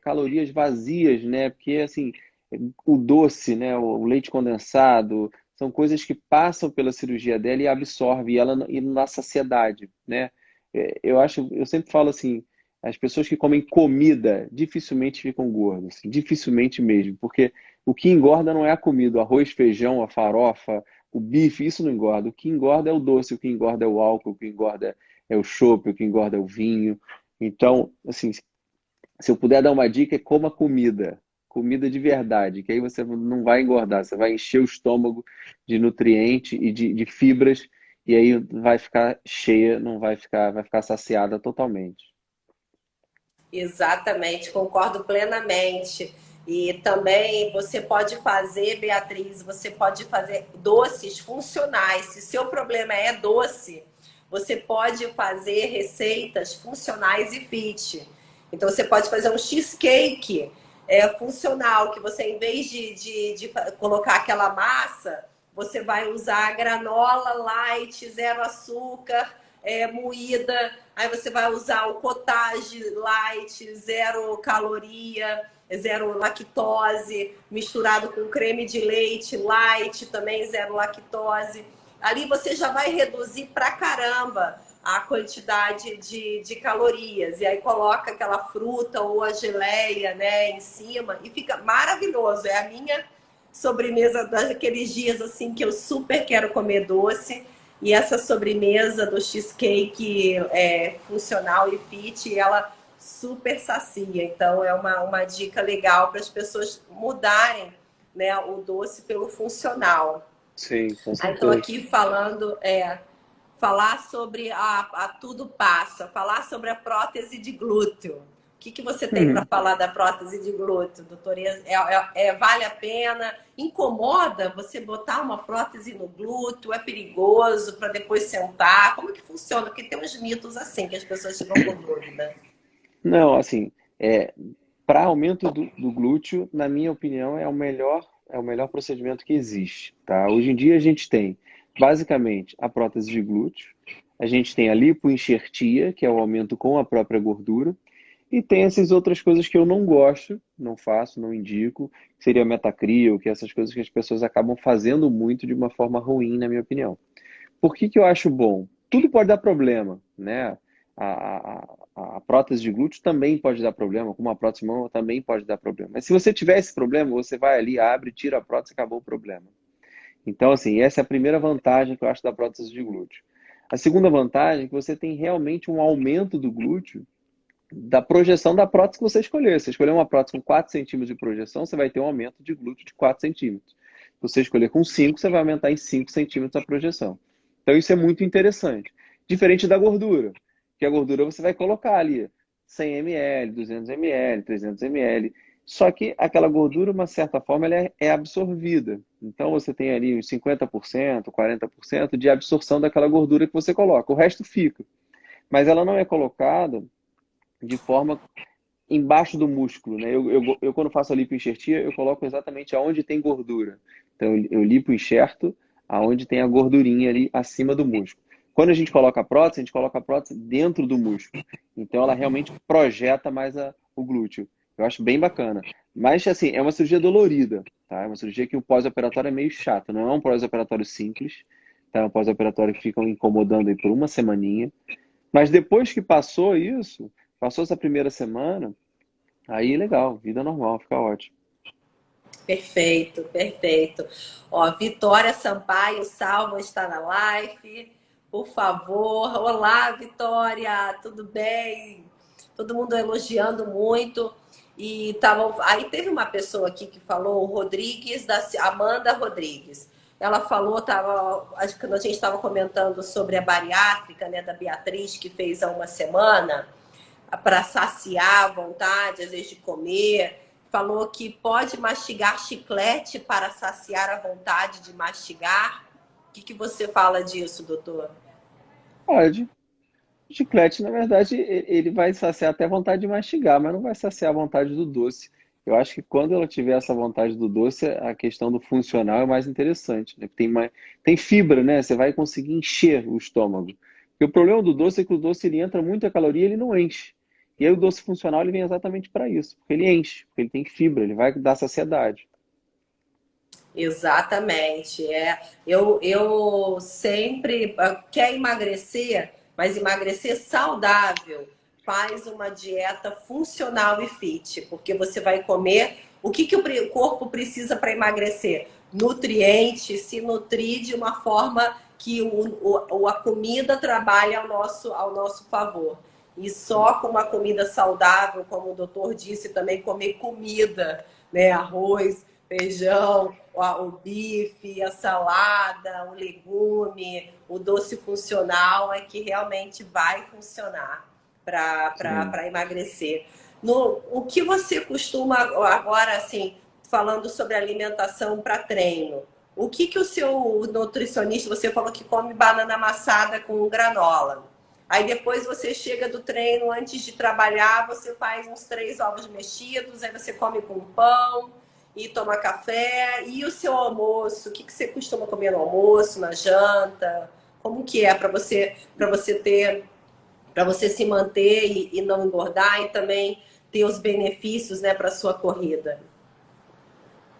calorias vazias, né? Porque, assim, o doce, né? O leite condensado são coisas que passam pela cirurgia dela e absorve ela e na saciedade, né? Eu sempre falo assim, as pessoas que comem comida dificilmente ficam gordas, dificilmente mesmo, porque o que engorda não é a comida, o arroz, feijão, a farofa, o bife, isso não engorda. O que engorda é o doce, o que engorda é o álcool, o que engorda é o chopp, o que engorda é o vinho. Então, assim, se eu puder dar uma dica, é coma comida. Comida de verdade, que aí você não vai engordar, você vai encher o estômago de nutriente e de fibras, e aí vai ficar cheia, não vai ficar saciada totalmente. Exatamente, concordo plenamente. E também você pode fazer, Beatriz, você pode fazer doces funcionais. Se seu problema é doce, você pode fazer receitas funcionais e fit. Então você pode fazer um cheesecake funcional, que você, em vez de colocar aquela massa, você vai usar granola light, zero açúcar, moída. Aí você vai usar o cottage light, zero caloria, zero lactose, misturado com creme de leite light, também zero lactose. Ali você já vai reduzir pra caramba a quantidade de calorias. E aí coloca aquela fruta ou a geleia, né, em cima e fica maravilhoso. É a minha sobremesa daqueles dias assim que eu super quero comer doce. E essa sobremesa do cheesecake funcional e fit, ela super sacia. Então é uma dica legal para as pessoas mudarem, né, o doce pelo funcional. Sim, com Aí estou certeza. aqui falando, falar sobre a tudo passa, falar sobre a prótese de glúteo. O que você tem para falar da prótese de glúteo, doutora? Vale a pena? Incomoda você botar uma prótese no glúteo? É perigoso para depois sentar? Como que funciona? Porque tem uns mitos assim que as pessoas ficam com dúvida. Não, assim, para aumento do glúteo, na minha opinião, é o melhor procedimento que existe, tá? Hoje em dia a gente tem, basicamente, a prótese de glúteo, a gente tem a lipoenxertia, que é o aumento com a própria gordura, e tem essas outras coisas que eu não gosto, não faço, não indico, que seria metacrio, que é essas coisas que as pessoas acabam fazendo muito de uma forma ruim, na minha opinião. Por que que eu acho bom? Tudo pode dar problema, né? A prótese de glúteo também pode dar problema, como a prótese de mão também pode dar problema. Mas se você tiver esse problema, você vai ali, abre, tira a prótese, acabou o problema. Então, assim, essa é a primeira vantagem que eu acho da prótese de glúteo. A segunda vantagem é que você tem realmente um aumento do glúteo da projeção da prótese que você escolher. Se você escolher uma prótese com 4 centímetros de projeção, você vai ter um aumento de glúteo de 4 centímetros. Se você escolher com 5, você vai aumentar em 5 centímetros a projeção. Então isso é muito interessante. Diferente da gordura, que a gordura você vai colocar ali 100 ml, 200 ml, 300 ml. Só que aquela gordura, de uma certa forma, ela é absorvida. Então você tem ali uns 50%, 40% de absorção daquela gordura que você coloca. O resto fica. Mas ela não é colocada de forma embaixo do músculo, né? Eu quando faço a lipoenxertia, eu coloco exatamente aonde tem gordura. Então, eu lipoenxerto aonde tem a gordurinha ali acima do músculo. Quando a gente coloca a prótese dentro do músculo. Então, ela realmente projeta mais o glúteo. Eu acho bem bacana. Mas, assim, é uma cirurgia dolorida, tá? É uma cirurgia que o pós-operatório é meio chato. Não é um pós-operatório simples, tá? É um pós-operatório que fica incomodando aí por uma semaninha. Mas depois que passou isso, passou essa primeira semana, aí legal, vida normal, fica ótimo. Perfeito, perfeito. Ó, Vitória Sampaio Salva está na live. Por favor. Olá, Vitória, tudo bem? Todo mundo elogiando muito. E tava, aí teve uma pessoa aqui que falou, o Rodrigues, Amanda Rodrigues. Ela falou, acho que a gente estava comentando sobre a bariátrica, né, da Beatriz, que fez há uma semana para saciar a vontade, às vezes, de comer. Falou que pode mastigar chiclete para saciar a vontade de mastigar. O que você fala disso, doutor? Pode. O chiclete, na verdade, ele vai saciar até a vontade de mastigar, mas não vai saciar a vontade do doce. Eu acho que quando ela tiver essa vontade do doce, a questão do funcional é mais interessante, né? Tem fibra, né? Você vai conseguir encher o estômago. E o problema do doce é que o doce ele entra muita caloria, e ele não enche. E aí o doce funcional ele vem exatamente para isso, porque ele enche, porque ele tem fibra, ele vai dar saciedade. Exatamente. Eu sempre quer emagrecer, mas emagrecer saudável. Faz uma dieta funcional e fit, porque você vai comer o que o corpo precisa para emagrecer? Nutrientes, se nutrir de uma forma que a comida trabalha ao nosso favor. E só com uma comida saudável, como o doutor disse, também comer comida, né? Arroz, feijão, o bife, a salada, o legume, o doce funcional é que realmente vai funcionar Sim. para emagrecer. O que você costuma agora, assim, falando sobre alimentação para treino, o que o seu nutricionista, você falou que come banana amassada com granola. Aí depois você chega do treino, antes de trabalhar, você faz uns 3 ovos mexidos, aí você come com pão e toma café. E o seu almoço? O que você costuma comer no almoço, na janta? Como que é para você se manter e não engordar e também ter os benefícios, né, para sua corrida?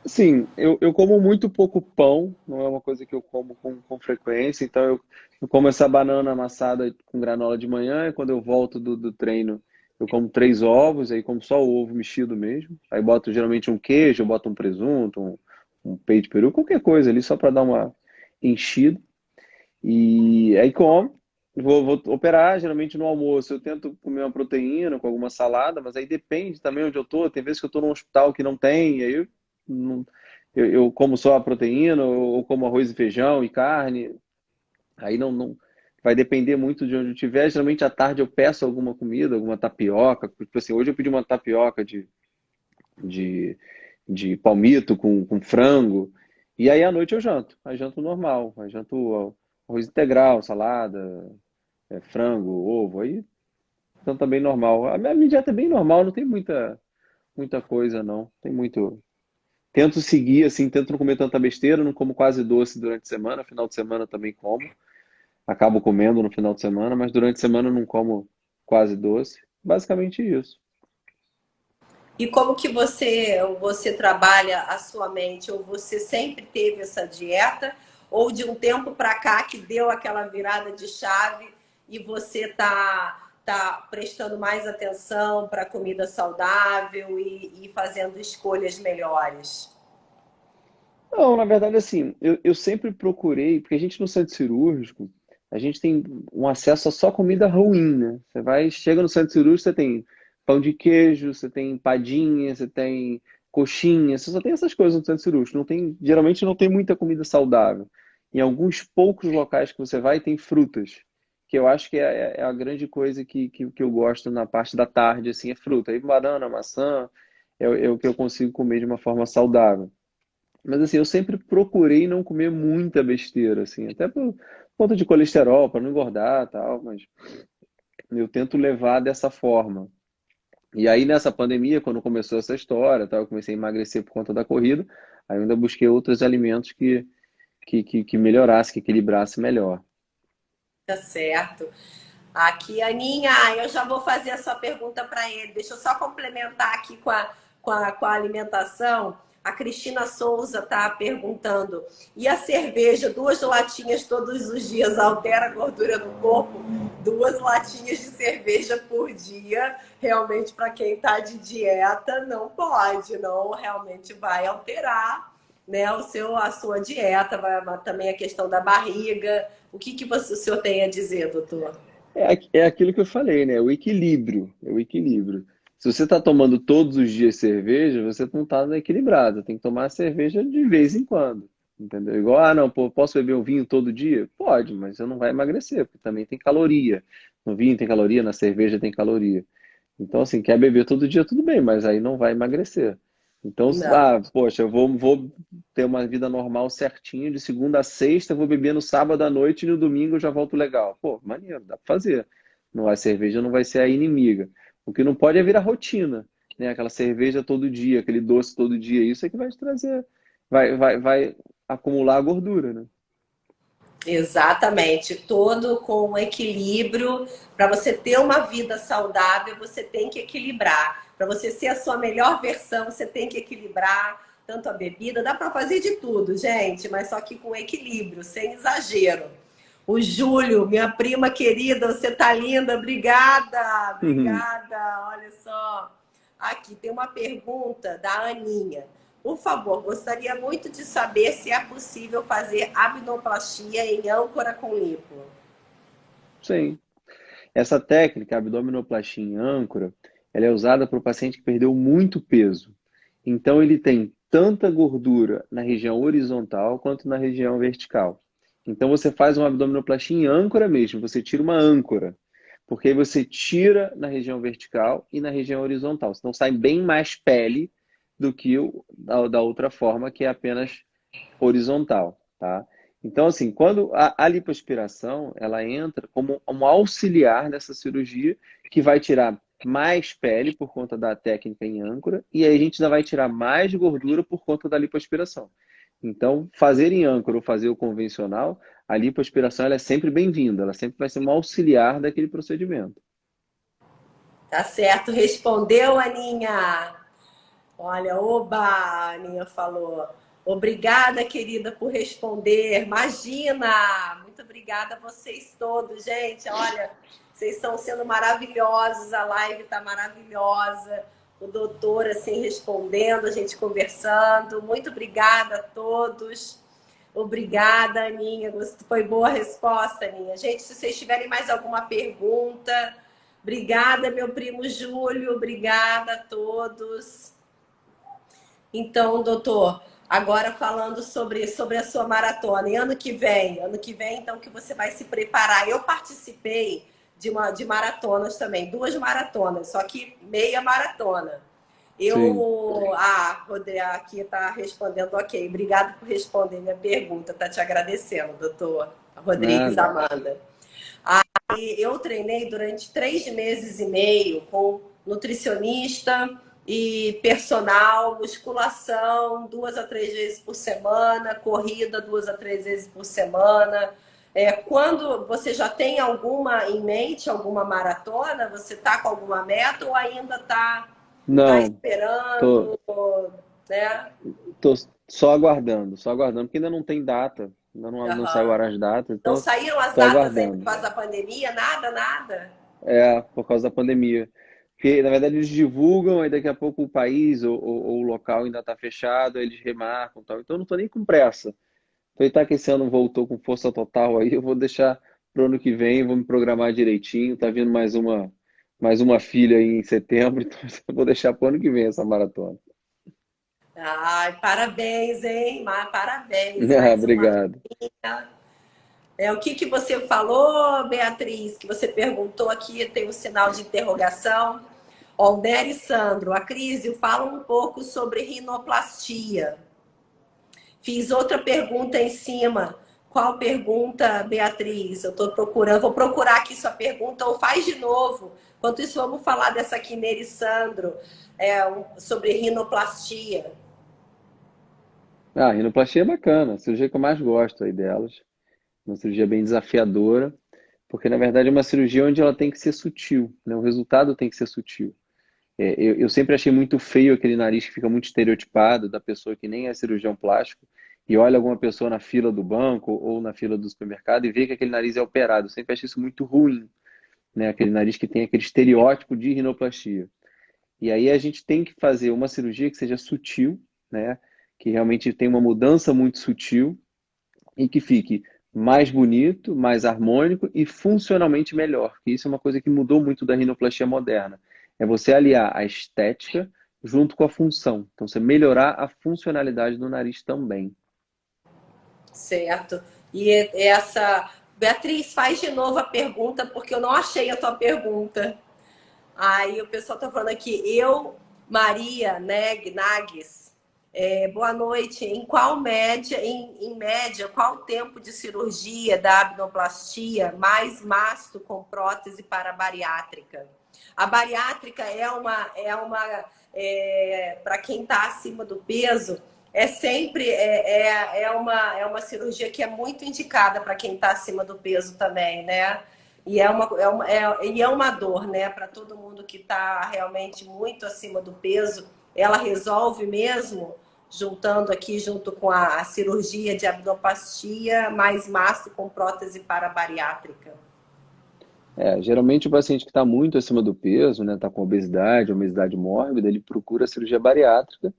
Sim, eu como muito pouco pão, não é uma coisa que eu como com frequência, então eu como essa banana amassada com granola de manhã, e quando eu volto do treino, eu como 3 ovos, aí como só o ovo mexido mesmo, aí boto geralmente um queijo, eu boto um presunto, um peito de peru, qualquer coisa ali, só para dar uma enchida, e aí como, vou operar, geralmente no almoço eu tento comer uma proteína com alguma salada, mas aí depende também onde eu tô, tem vezes que eu tô num hospital que não tem, e aí não- eu como só a proteína, ou como arroz e feijão e carne. Aí não vai depender muito de onde eu estiver. Geralmente à tarde eu peço alguma comida, alguma tapioca. Tipo assim, hoje eu pedi uma tapioca de, de palmito com frango. E aí à noite eu janto. Aí janto normal. Aí janto arroz integral, salada, frango, ovo. Aí então tá bem normal. A minha dieta é bem normal, não tem muita coisa não. Tem muito. Tento seguir, assim, tento não comer tanta besteira, não como quase doce durante a semana, final de semana também como. Acabo comendo no final de semana, mas durante a semana eu não como quase doce. Basicamente isso. E como que você trabalha a sua mente? Ou você sempre teve essa dieta? Ou de um tempo para cá que deu aquela virada de chave e você tá prestando mais atenção para comida saudável e fazendo escolhas melhores? Não, na verdade, assim, eu sempre procurei, porque a gente no centro cirúrgico, a gente tem um acesso a só comida ruim, né? Você vai, chega no centro cirúrgico, você tem pão de queijo, você tem empadinha, você tem coxinha, você só tem essas coisas no centro cirúrgico. Não tem, geralmente não tem muita comida saudável. Em alguns poucos locais que você vai, tem frutas, que eu acho que é a grande coisa que eu gosto na parte da tarde, assim, é fruta. Aí banana, maçã, é o que eu consigo comer de uma forma saudável. Mas assim, eu sempre procurei não comer muita besteira, assim, até por conta de colesterol, para não engordar, tal, mas eu tento levar dessa forma. E aí nessa pandemia, quando começou essa história, tal, eu comecei a emagrecer por conta da corrida, aí eu ainda busquei outros alimentos que melhorasse, que equilibrasse melhor. Tá certo. Aqui, Aninha, eu já vou fazer a sua pergunta para ele. Deixa eu só complementar aqui com a alimentação. A Cristina Souza está perguntando: e a cerveja, 2 latinhas todos os dias, altera a gordura do corpo? 2 latinhas de cerveja por dia, realmente, para quem está de dieta, não pode, não realmente vai alterar, né, a sua dieta, também a questão da barriga. O que o senhor tem a dizer, doutor? É aquilo que eu falei, né? O equilíbrio, é o equilíbrio. Se você está tomando todos os dias cerveja, você não está equilibrado. Tem que tomar cerveja de vez em quando, entendeu? Igual, ah, não, pô, posso beber um vinho todo dia? Pode, mas você não vai emagrecer, porque também tem caloria. No vinho tem caloria, na cerveja tem caloria. Então, assim, quer beber todo dia, tudo bem, mas aí não vai emagrecer. Então, Não. poxa, vou ter uma vida normal certinho, de segunda a sexta, vou beber no sábado à noite e no domingo eu já volto legal. Pô, maneiro, dá pra fazer. Não, a cerveja não vai ser a inimiga. O que não pode é virar rotina, né? Aquela cerveja todo dia, aquele doce todo dia, isso é que vai te trazer, vai acumular gordura, né? Exatamente, todo com equilíbrio. Para você ter uma vida saudável, você tem que equilibrar. Para você ser a sua melhor versão, você tem que equilibrar tanto a bebida. Dá para fazer de tudo, gente, mas só que com equilíbrio, sem exagero. O Júlio, minha prima querida, você tá linda, obrigada, Uhum. obrigada. Olha só, aqui tem uma pergunta da Aninha. Por favor, gostaria muito de saber se é possível fazer abdominoplastia em âncora com lipo. Sim. Essa técnica, abdominoplastia em âncora, ela é usada para o paciente que perdeu muito peso. Então, ele tem tanta gordura na região horizontal quanto na região vertical. Então, você faz uma abdominoplastia em âncora mesmo, você tira uma âncora, porque aí você tira na região vertical e na região horizontal. Senão sai bem mais pele do que da outra forma, que é apenas horizontal, tá? Então, assim, quando a lipoaspiração, ela entra como um auxiliar nessa cirurgia que vai tirar mais pele por conta da técnica em âncora e aí a gente ainda vai tirar mais gordura por conta da lipoaspiração. Então, fazer em âncora ou fazer o convencional, a lipoaspiração ela é sempre bem-vinda, ela sempre vai ser um auxiliar daquele procedimento. Tá certo, respondeu, Aninha. Olha, oba, a Aninha falou. Obrigada, querida, por responder. Imagina! Muito obrigada a vocês todos, gente. Olha, vocês estão sendo maravilhosos, a live está maravilhosa. O doutor, assim, respondendo, a gente conversando. Muito obrigada a todos. Obrigada, Aninha. Foi boa a resposta, Aninha. Gente, se vocês tiverem mais alguma pergunta, obrigada, meu primo Júlio. Obrigada a todos. Então, doutor, agora falando sobre a sua maratona, e ano que vem, então, que você vai se preparar. Eu participei de maratonas também, 2 maratonas, só que meia maratona. Sim. Rodrigo, aqui está respondendo, ok. Obrigado por responder minha pergunta, tá te agradecendo, doutor Rodrigues Nada. Amanda. E eu treinei durante 3 meses e meio com nutricionista e personal, musculação 2 a 3 vezes por semana, corrida 2 a 3 vezes por semana. Quando você já tem alguma em mente, alguma maratona, você está com alguma meta ou ainda tá Não, tô, esperando, né? tô só aguardando, porque ainda não tem data, ainda não saiu Uhum. as datas, Não então saíram as tô datas aí por aguardando. causa da pandemia? Nada, nada? É, por causa da pandemia. Porque, na verdade, eles divulgam, aí daqui a pouco o país ou o local ainda está fechado, aí eles remarcam e tal. Então, eu não tô nem com pressa. Aproveitar que esse ano voltou com força total aí, eu vou deixar pro ano que vem, vou me programar direitinho. Tá vindo mais uma filha aí em setembro, então eu vou deixar pro ano que vem essa maratona. Ai, parabéns, hein? Parabéns, mais uma Obrigado. filha. O que você falou, Beatriz? Que você perguntou aqui, tem um sinal de interrogação. Ó, o Nery Sandro, a Cris, fala um pouco sobre rinoplastia. Fiz outra pergunta em cima. Qual pergunta, Beatriz? Eu estou procurando. Vou procurar aqui sua pergunta ou faz de novo. Enquanto isso, vamos falar dessa aqui, Nery Sandro, sobre rinoplastia. Ah, a rinoplastia é bacana, a cirurgia que eu mais gosto aí delas. Uma cirurgia bem desafiadora, porque na verdade é uma cirurgia onde ela tem que ser sutil, né? O resultado tem que ser sutil. Eu sempre achei muito feio aquele nariz que fica muito estereotipado da pessoa que nem é cirurgião plástico e olha alguma pessoa na fila do banco ou na fila do supermercado e vê que aquele nariz é operado. Eu sempre achei isso muito ruim, né? Aquele nariz que tem aquele estereótipo de rinoplastia. E aí a gente tem que fazer uma cirurgia que seja sutil, né? Que realmente tenha uma mudança muito sutil e que fique mais bonito, mais harmônico e funcionalmente melhor. Que isso é uma coisa que mudou muito da rinoplastia moderna. É você aliar a estética junto com a função. Então, você melhorar a funcionalidade do nariz também. Certo. E essa. Beatriz, faz de novo a pergunta, porque eu não achei a tua pergunta. Aí o pessoal tá falando aqui, Maria Nages, boa noite. Em qual média, em média, qual o tempo de cirurgia da abdominoplastia mais masto com prótese para bariátrica? A bariátrica para quem está acima do peso, é uma cirurgia que é muito indicada para quem está acima do peso também, né? E é uma dor, né? Para todo mundo que está realmente muito acima do peso, ela resolve mesmo, juntando aqui junto com a cirurgia de abdominoplastia, mais massa com prótese para bariátrica. Geralmente o paciente que está muito acima do peso, né, está com obesidade mórbida, ele procura a cirurgia bariátrica,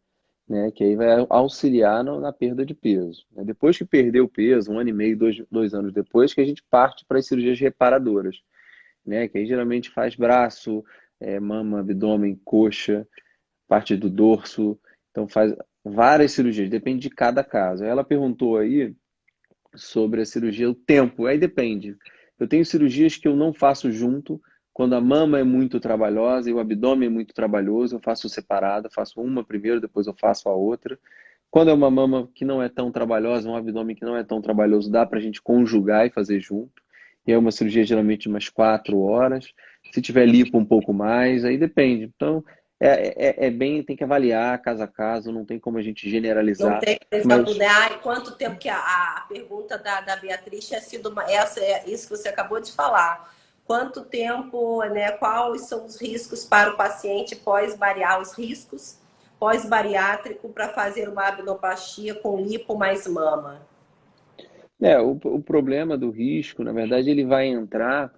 né, que aí vai auxiliar na perda de peso. Né? Depois que perdeu o peso, 1 ano e meio, 2 anos depois, que a gente parte para as cirurgias reparadoras, né, que aí geralmente faz braço, mama, abdômen, coxa, parte do dorso, então faz várias cirurgias, depende de cada caso. Ela perguntou aí sobre a cirurgia, o tempo, aí depende. Eu tenho cirurgias que eu não faço junto, quando a mama é muito trabalhosa e o abdômen é muito trabalhoso, eu faço separada, faço uma primeiro, depois eu faço a outra. Quando é uma mama que não é tão trabalhosa, um abdômen que não é tão trabalhoso, dá para a gente conjugar e fazer junto. E é uma cirurgia geralmente de umas 4 horas. Se tiver lipo um pouco mais, aí depende. Então, bem, tem que avaliar caso a caso, não tem como a gente Não generalizar, tem exemplo, mas né? Ai, quanto tempo que a pergunta da Beatriz tinha sido essa, isso que você acabou de falar. Quanto tempo, né? Quais são os riscos para o paciente pós-bariátrico, os riscos pós-bariátrico para fazer uma abdominoplastia com lipo mais mama? o problema do risco, na verdade, ele vai entrar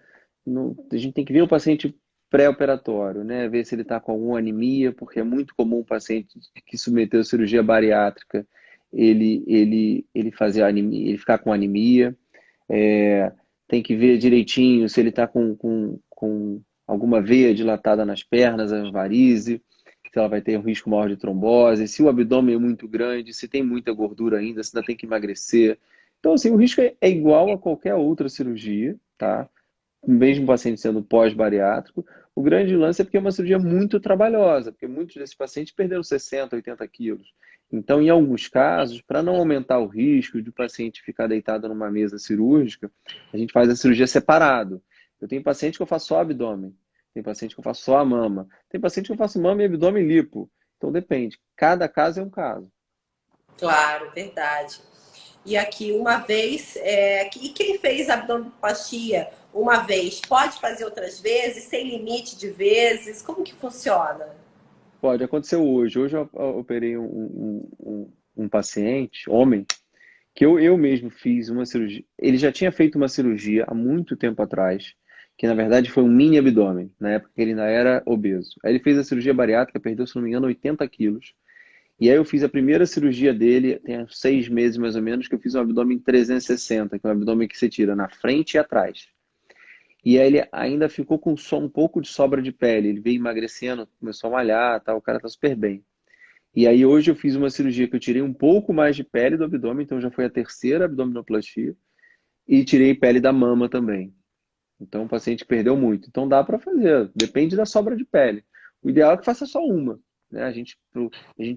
a gente tem que ver o paciente pré-operatório, né? Ver se ele está com alguma anemia, porque é muito comum o paciente que submeteu a cirurgia bariátrica ele fazer anemia, ele ficar com anemia. É, tem que ver direitinho se ele está com alguma veia dilatada nas pernas, as varizes, se ela vai ter um risco maior de trombose, se o abdômen é muito grande, se tem muita gordura ainda, se ainda tem que emagrecer. Então, assim, o risco é igual a qualquer outra cirurgia, tá? Mesmo o paciente sendo pós-bariátrico. O grande lance é porque é uma cirurgia muito trabalhosa, porque muitos desses pacientes perderam 60, 80 quilos. Então, em alguns casos, para não aumentar o risco de o paciente ficar deitado numa mesa cirúrgica, a gente faz a cirurgia separado. Eu tenho paciente que eu faço só abdômen, tem paciente que eu faço só a mama, tem paciente que eu faço mama e abdômen lipo. Então, depende. Cada caso é um caso. Claro, verdade. E aqui, uma vez, e quem fez abdominoplastia uma vez, pode fazer outras vezes, sem limite de vezes? Como que funciona? Pode, aconteceu hoje. Hoje eu operei um paciente, homem, que eu mesmo fiz uma cirurgia. Ele já tinha feito uma cirurgia há muito tempo atrás, que na verdade foi um mini abdômen, na época que ele ainda era obeso. Aí ele fez a cirurgia bariátrica, perdeu, se não me engano, 80 quilos. E aí eu fiz a primeira cirurgia dele, tem uns 6 meses mais ou menos, que eu fiz um abdômen 360, que é um abdômen que você tira na frente e atrás. E aí ele ainda ficou com só um pouco de sobra de pele. Ele veio emagrecendo, começou a malhar, tá, o cara tá super bem. E aí hoje eu fiz uma cirurgia que eu tirei um pouco mais de pele do abdômen, então já foi a terceira abdominoplastia, e tirei pele da mama também. Então o paciente perdeu muito. Então dá para fazer, depende da sobra de pele. O ideal é que faça só uma, né? A gente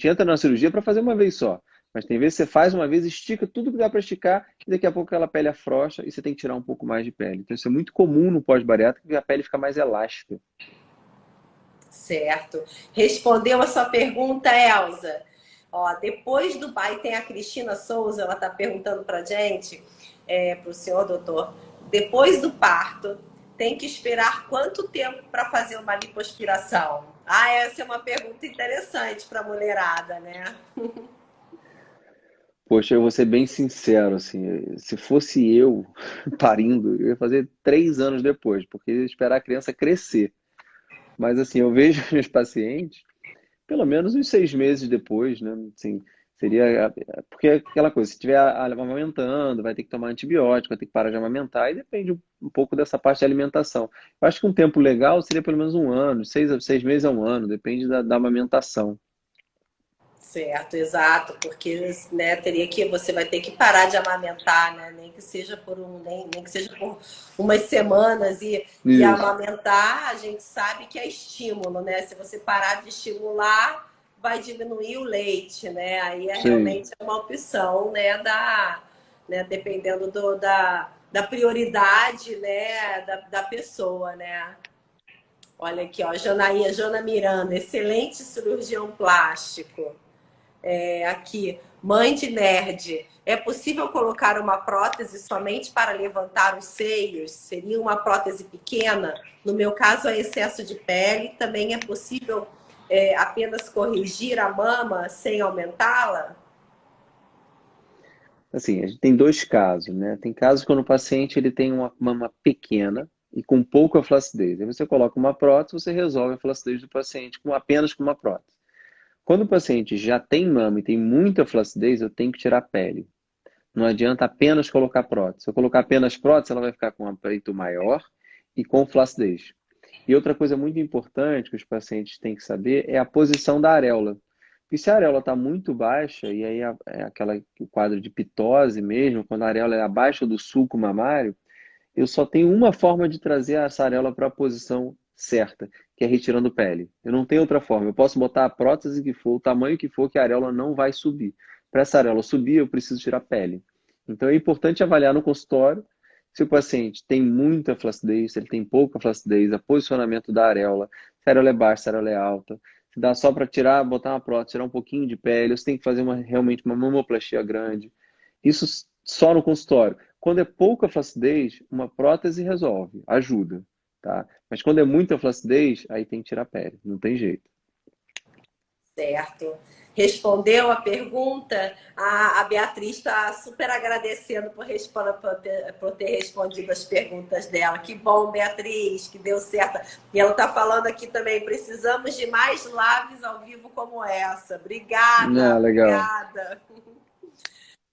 entra na cirurgia para fazer uma vez só. Mas tem vezes que você faz uma vez, estica tudo que dá para esticar, e daqui a pouco aquela pele afrouxa e você tem que tirar um pouco mais de pele. Então isso é muito comum no pós-bariátrico, porque a pele fica mais elástica. Certo. Respondeu a sua pergunta, Elza. Ó, depois do pai tem a Cristina Souza, ela está perguntando para gente, para o senhor doutor, depois do parto, tem que esperar quanto tempo para fazer uma lipoaspiração? Ah, essa é uma pergunta interessante para a mulherada, né? Poxa, eu vou ser bem sincero, assim, se fosse eu parindo, eu ia fazer 3 anos depois, porque eu ia esperar a criança crescer. Mas assim, eu vejo meus pacientes, pelo menos uns 6 meses depois, né? Assim, seria. Porque é aquela coisa, se estiver amamentando, vai ter que tomar antibiótico, vai ter que parar de amamentar, e depende um pouco dessa parte de alimentação. Eu acho que um tempo legal seria pelo menos um ano, 6 meses a um ano, depende da amamentação. Certo, exato, porque né, você vai ter que parar de amamentar, né? Nem que seja nem que seja por umas semanas e Isso, amamentar, a gente sabe que é estímulo, né? Se você parar de estimular, vai diminuir o leite, né? Aí é sim. realmente uma opção, né, dependendo da prioridade, né, da pessoa, né? Olha aqui, ó, Jana Miranda, excelente cirurgião plástico. Aqui, mãe de nerd, é possível colocar uma prótese somente para levantar os seios? Seria uma prótese pequena? No meu caso, é excesso de pele. Também é possível apenas corrigir a mama sem aumentá-la? Assim, a gente tem dois casos, né? Tem casos quando o paciente ele tem uma mama pequena e com pouca flacidez. Aí você coloca uma prótese, você resolve a flacidez do paciente apenas com uma prótese. Quando o paciente já tem mama e tem muita flacidez, eu tenho que tirar a pele. Não adianta apenas colocar prótese. Se eu colocar apenas prótese, ela vai ficar com um peito maior e com flacidez. E outra coisa muito importante que os pacientes têm que saber é a posição da areola. Porque se a areola está muito baixa, e aí é o quadro de pitose mesmo, quando a areola é abaixo do sulco mamário, eu só tenho uma forma de trazer essa areola para a posição certa, que é retirando pele. Eu não tenho outra forma. Eu posso botar a prótese que for, o tamanho que for, que a areola não vai subir. Para essa areola subir, eu preciso tirar pele. Então é importante avaliar no consultório se o paciente tem muita flacidez, se ele tem pouca flacidez, o posicionamento da areola, se a areola é baixa, se a areola é alta. Se dá só para tirar, botar uma prótese, tirar um pouquinho de pele, ou se tem que fazer realmente uma mamoplastia grande. Isso só no consultório. Quando é pouca flacidez, uma prótese resolve, ajuda, tá? Mas quando é muita flacidez, aí tem que tirar a pele, não tem jeito. Certo. Respondeu a pergunta? A Beatriz está super agradecendo por ter respondido as perguntas dela. Que bom, Beatriz, que deu certo. E ela está falando aqui também: precisamos de mais lives ao vivo como essa. Obrigada, Ah, legal. obrigada.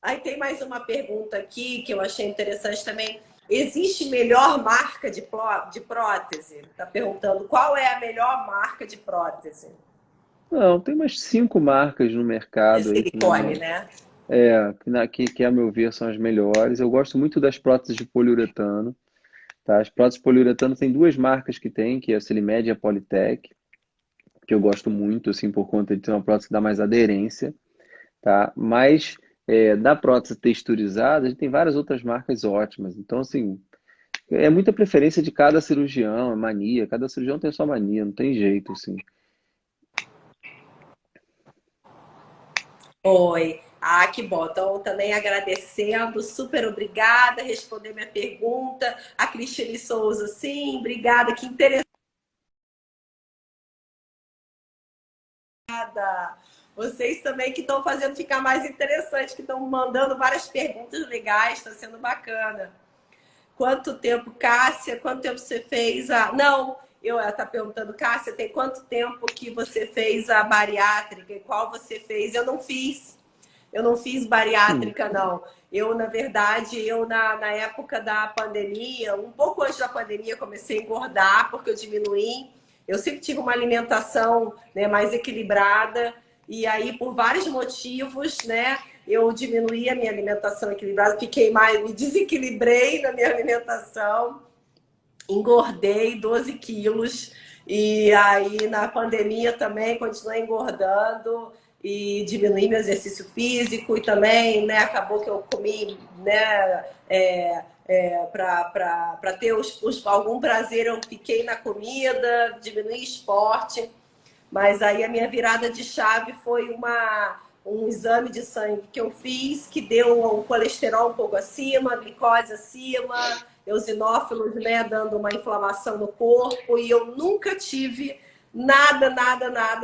Aí tem mais uma pergunta aqui que eu achei interessante também. Existe melhor marca de prótese? Está perguntando qual é a melhor marca de prótese? Não, tem umas 5 marcas no De mercado aí que, silicone, né? que, a meu ver, são as melhores. Eu gosto muito das próteses de poliuretano, tá? As próteses de poliuretano tem 2 marcas que tem, que é a Silimed e a Polytech, que eu gosto muito, assim, por conta de ter uma prótese que dá mais aderência, tá? Mas da prótese texturizada, a gente tem várias outras marcas ótimas. Então, assim, é muita preferência de cada cirurgião, é mania. Cada cirurgião tem a sua mania, não tem jeito, assim. Oi. Ah, que bom. Então, também agradecendo, super obrigada, responder minha pergunta. A Cristiane Souza, sim, obrigada, que interessada. Vocês também que estão fazendo ficar mais interessante, que estão mandando várias perguntas legais, está sendo bacana. Quanto tempo, Cássia? Quanto tempo você fez a. Não, ela está perguntando, Cássia, tem quanto tempo que você fez a bariátrica e qual você fez? Eu não fiz. Eu não fiz Hum. bariátrica, não. Eu, na verdade, na época da pandemia, um pouco antes da pandemia, comecei a engordar, porque eu diminuí. Eu sempre tive uma alimentação, né, mais equilibrada, e aí, por vários motivos, né, eu diminuí a minha alimentação equilibrada, fiquei mais, me desequilibrei na minha alimentação, engordei 12 quilos. E aí, na pandemia também, continuei engordando e diminuí meu exercício físico e também, né, acabou que eu comi, né, para ter algum prazer, eu fiquei na comida, diminuí esporte, mas aí a minha virada de chave foi um exame de sangue que eu fiz, que deu o colesterol um pouco acima, a glicose acima, eosinófilos, né, dando uma inflamação no corpo, e eu nunca tive nada,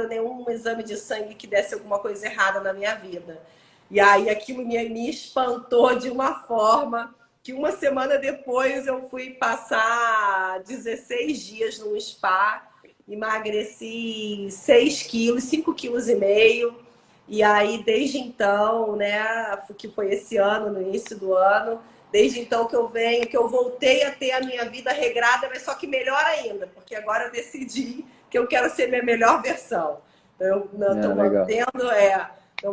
nenhum exame de sangue que desse alguma coisa errada na minha vida. E aí aquilo me espantou de uma forma que uma semana depois eu fui passar 16 dias num spa, emagreci 6 quilos, 5,5 quilos. E aí, desde então, né, que foi esse ano, no início do ano, desde então que eu venho, que eu voltei a ter a minha vida regrada, mas só que melhor ainda, porque agora eu decidi que eu quero ser minha melhor versão. Então, eu estou Ah, legal.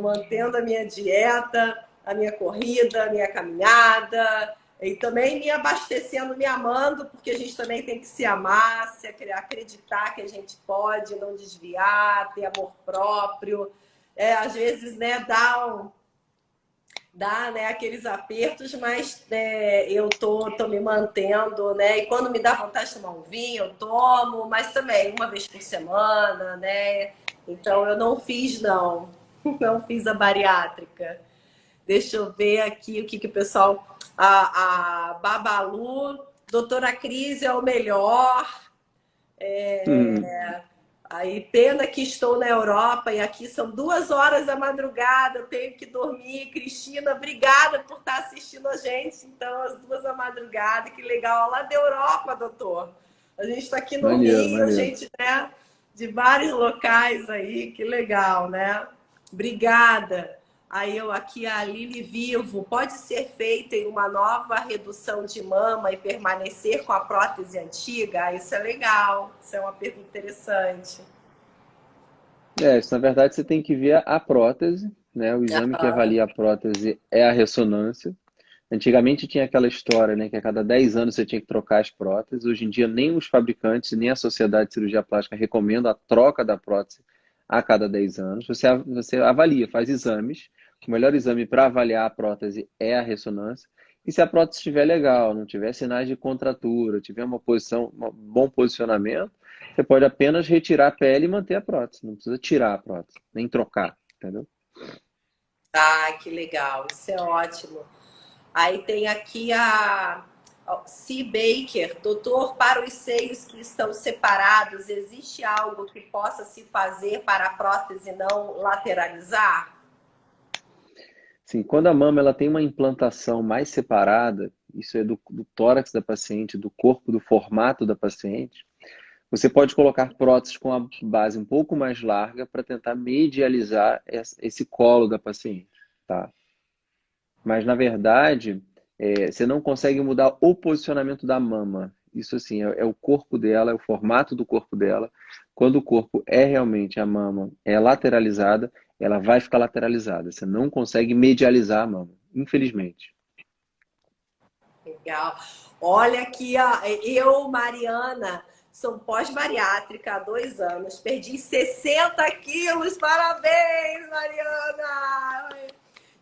mantendo a minha dieta, a minha corrida, a minha caminhada, e também me abastecendo, me amando, porque a gente também tem que se amar, acreditar que a gente pode, não desviar, ter amor próprio. Às vezes, né, dá, né, aqueles apertos, mas eu tô me mantendo, né? E quando me dá vontade de tomar um vinho, eu tomo, mas também uma vez por semana, né? Então eu não fiz, não. Não fiz a bariátrica. Deixa eu ver aqui o que o pessoal. A Babalu, doutora Cris é o melhor. Hum, Aí, pena que estou na Europa e aqui são 2 horas da madrugada, eu tenho que dormir. Cristina, obrigada por estar assistindo a gente. Então, às 2 da madrugada, que legal. Lá da Europa, doutor. A gente está aqui no maneiro, Rio, a maneiro. gente, né, de vários locais aí, que legal, né? Obrigada. Aí eu aqui, a Lili Vivo, pode ser feita em uma nova redução de mama e permanecer com a prótese antiga? Ah, isso é legal, isso é uma pergunta interessante. Isso, na verdade você tem que ver a prótese, né? O exame que avalia a prótese é a ressonância. Antigamente tinha aquela história, né, que a cada 10 anos você tinha que trocar as próteses. Hoje em dia nem os fabricantes, nem a Sociedade de Cirurgia Plástica recomendam a troca da prótese a cada 10 anos. Você avalia, faz exames. O melhor exame para avaliar a prótese é a ressonância. E se a prótese estiver legal, não tiver sinais de contratura, tiver uma posição, um bom posicionamento, você pode apenas retirar a pele e manter a prótese. Não precisa tirar a prótese, nem trocar, entendeu? Ah, que legal, isso é ótimo. Aí tem aqui a C. Baker, doutor, para os seios que estão separados, existe algo que possa se fazer para a prótese não lateralizar? Sim, quando a mama ela tem uma implantação mais separada, isso é do tórax da paciente, do corpo, do formato da paciente, você pode colocar próteses com a base um pouco mais larga para tentar medializar esse colo da paciente, tá? Mas, na verdade, você não consegue mudar o posicionamento da mama. Isso, assim, é o corpo dela, é o formato do corpo dela. Quando o corpo é realmente a mama é lateralizada, ela vai ficar lateralizada. Você não consegue medializar a mama, infelizmente. Legal. Olha aqui, ó, eu, Mariana, sou pós-bariátrica há 2 anos, perdi 60 quilos, parabéns, Mariana!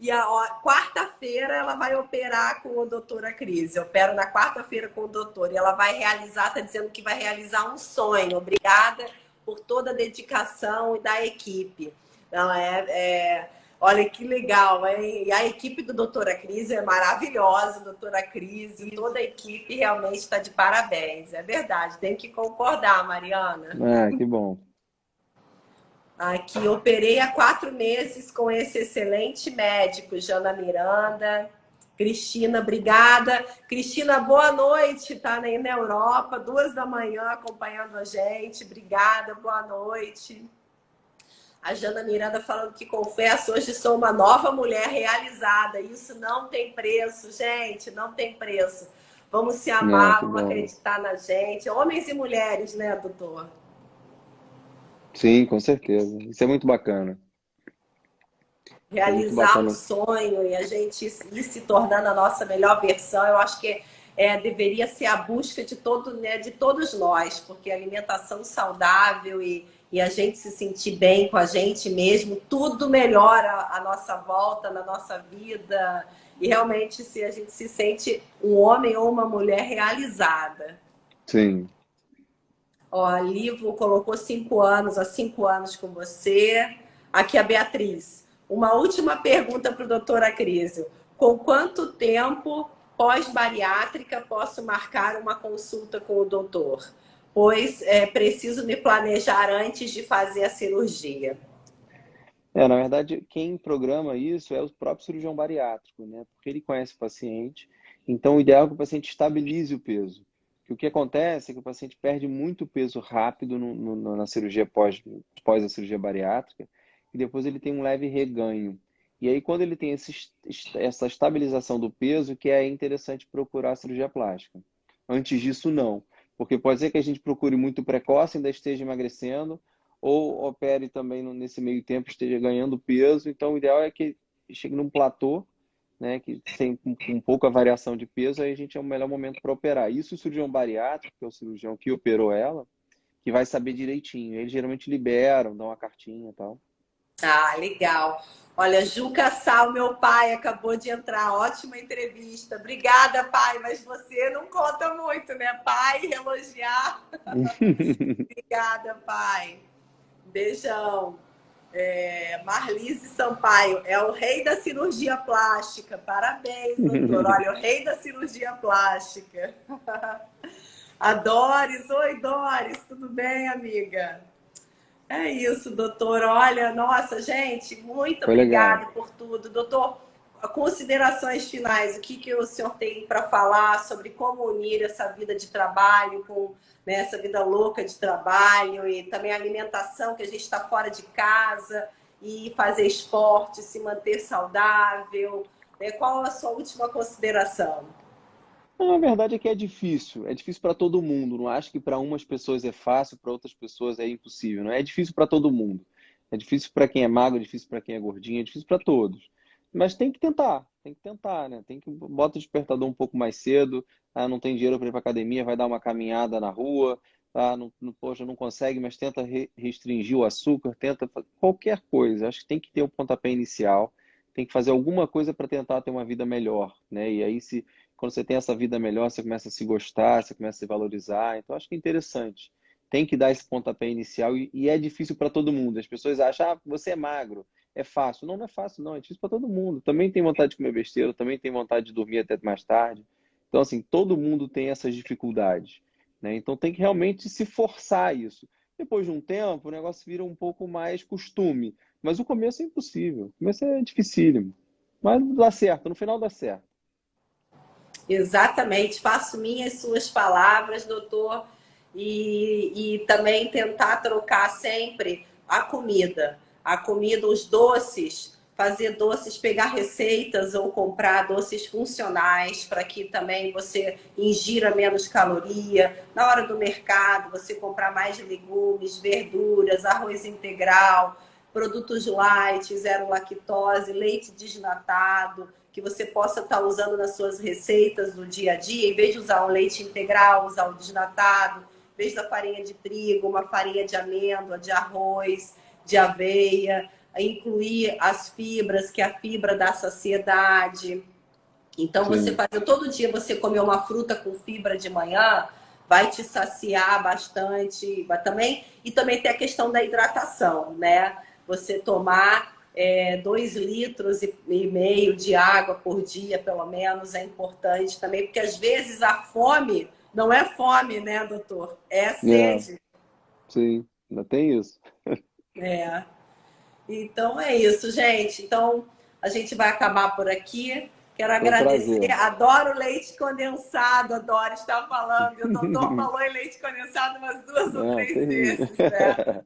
E a quarta-feira ela vai operar com a doutora Cris. Eu opero na quarta-feira com o doutor e ela vai realizar, tá dizendo que vai realizar um sonho. Obrigada por toda a dedicação e da equipe. Então, olha que legal, hein? E a equipe do Doutora Cris é maravilhosa, doutora Cris, e toda a equipe realmente está de parabéns. É verdade, tem que concordar, Mariana. Ah, que bom. Aqui operei há 4 meses com esse excelente médico, Jana Miranda. Cristina, obrigada. Cristina, boa noite. Tá aí na Europa, 2 da manhã, acompanhando a gente. Obrigada, boa noite. A Jana Miranda falando que confesso, hoje sou uma nova mulher realizada. Isso não tem preço, gente, não tem preço. Vamos se Ah, amar, que vamos bom. acreditar na gente. Homens e mulheres, né, doutor? Sim, com certeza. Isso é muito bacana. Isso é muito Realizar um bacana. sonho e a gente ir se tornando a nossa melhor versão. Eu acho que deveria ser a busca de de todos nós, porque a alimentação saudável e a gente se sentir bem com a gente mesmo, tudo melhora a nossa volta, na nossa vida. E realmente se a gente se sente um homem ou uma mulher realizada. Sim. Ó, a Livo colocou 5 anos, há 5 anos com você. Aqui a Beatriz. Uma última pergunta para o doutor Acrísio. Com quanto tempo pós-bariátrica posso marcar uma consulta com o doutor? Pois preciso me planejar antes de fazer a cirurgia. Na verdade, quem programa isso é o próprio cirurgião bariátrico, né? Porque ele conhece o paciente. Então, o ideal é que o paciente estabilize o peso. Que o que acontece é que o paciente perde muito peso rápido na cirurgia pós a cirurgia bariátrica e depois ele tem um leve reganho. E aí, quando ele tem essa estabilização do peso, que é interessante procurar a cirurgia plástica. Antes disso, não. Porque pode ser que a gente procure muito precoce, ainda esteja emagrecendo, ou opere também nesse meio tempo, esteja ganhando peso. Então, o ideal é que chegue num platô, né, que tem com pouca variação de peso, aí a gente é o melhor momento para operar. Isso o cirurgião bariátrico, que é o cirurgião que operou ela, que vai saber direitinho. Eles geralmente liberam, dão uma cartinha e tal. Ah, legal. Olha, Juca Sal, meu pai, acabou de entrar. Ótima entrevista. Obrigada, pai, mas você não conta muito, né? Pai, elogiar. Obrigada, pai. Beijão. Marlise Sampaio, é o rei da cirurgia plástica. Parabéns, doutor. Olha, o rei da cirurgia plástica. A Doris. Oi, Doris. Tudo bem, amiga? É isso, doutor. Olha, nossa, gente, muito Foi legal. obrigada por tudo. Doutor, considerações finais. O que o senhor tem para falar sobre como unir essa vida de trabalho com, né, essa vida louca de trabalho e também a alimentação, que a gente está fora de casa e fazer esporte, se manter saudável, né? Qual a sua última consideração? Não, a verdade é que é difícil para todo mundo. Não acho que para umas pessoas é fácil, para outras pessoas é impossível. Não é difícil para todo mundo. É difícil para quem é magro, é difícil para quem é gordinho, é difícil para todos. Mas tem que tentar, né? Tem que bota o despertador um pouco mais cedo. Ah, não tem dinheiro para ir para academia, vai dar uma caminhada na rua. Ah, poxa, não consegue, mas tenta restringir o açúcar, tenta qualquer coisa. Acho que tem que ter o pontapé inicial. Tem que fazer alguma coisa para tentar ter uma vida melhor, né? E aí se quando você tem essa vida melhor, você começa a se gostar, você começa a se valorizar. Então, acho que é interessante. Tem que dar esse pontapé inicial e é difícil para todo mundo. As pessoas acham, ah, você é magro, é fácil. Não, não é fácil, não. É difícil para todo mundo. Também tem vontade de comer besteira, também tem vontade de dormir até mais tarde. Então, assim, todo mundo tem essas dificuldades, né? Então, tem que realmente se forçar isso. Depois de um tempo, o negócio vira um pouco mais costume. Mas o começo é impossível. O começo é dificílimo. Mas dá certo, no final dá certo. Exatamente, faço minhas suas palavras, doutor, e também tentar trocar sempre a comida. A comida, os doces, fazer doces, pegar receitas ou comprar doces funcionais para que também você ingira menos caloria. Na hora do mercado, você comprar mais legumes, verduras, arroz integral, produtos light, zero lactose, leite desnatado, que você possa estar usando nas suas receitas do dia a dia, em vez de usar o leite integral, usar o desnatado, em vez da farinha de trigo, uma farinha de amêndoa, de arroz, de aveia, incluir as fibras, que é a fibra da saciedade. Então, você Sim. fazer todo dia, você comer uma fruta com fibra de manhã, vai te saciar bastante, vai também, e também tem a questão da hidratação, né? Você tomar 2,5 litros de água por dia, pelo menos, é importante também, porque às vezes a fome não é fome, né, doutor? É É, sede. sim, ainda tem isso. É. Então é isso, gente. Então a gente vai acabar por aqui. Quero Foi um agradecer. prazer. Adoro leite condensado, adoro estar falando. E o doutor falou em leite condensado umas duas ou Não, três terrível. vezes, né?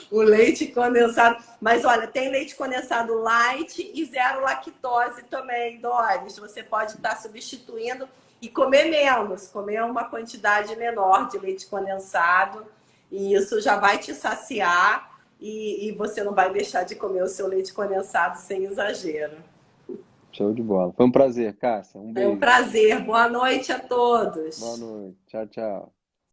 O leite condensado. Mas olha, tem leite condensado light e zero lactose também, Doris. Você pode estar substituindo e comer menos, comer uma quantidade menor de leite condensado. E isso já vai te saciar e você não vai deixar de comer o seu leite condensado sem exagero. Show de bola. Foi um prazer, Cássia. Um É um beijo. prazer. Boa noite a Boa todos. noite. Tchau, tchau.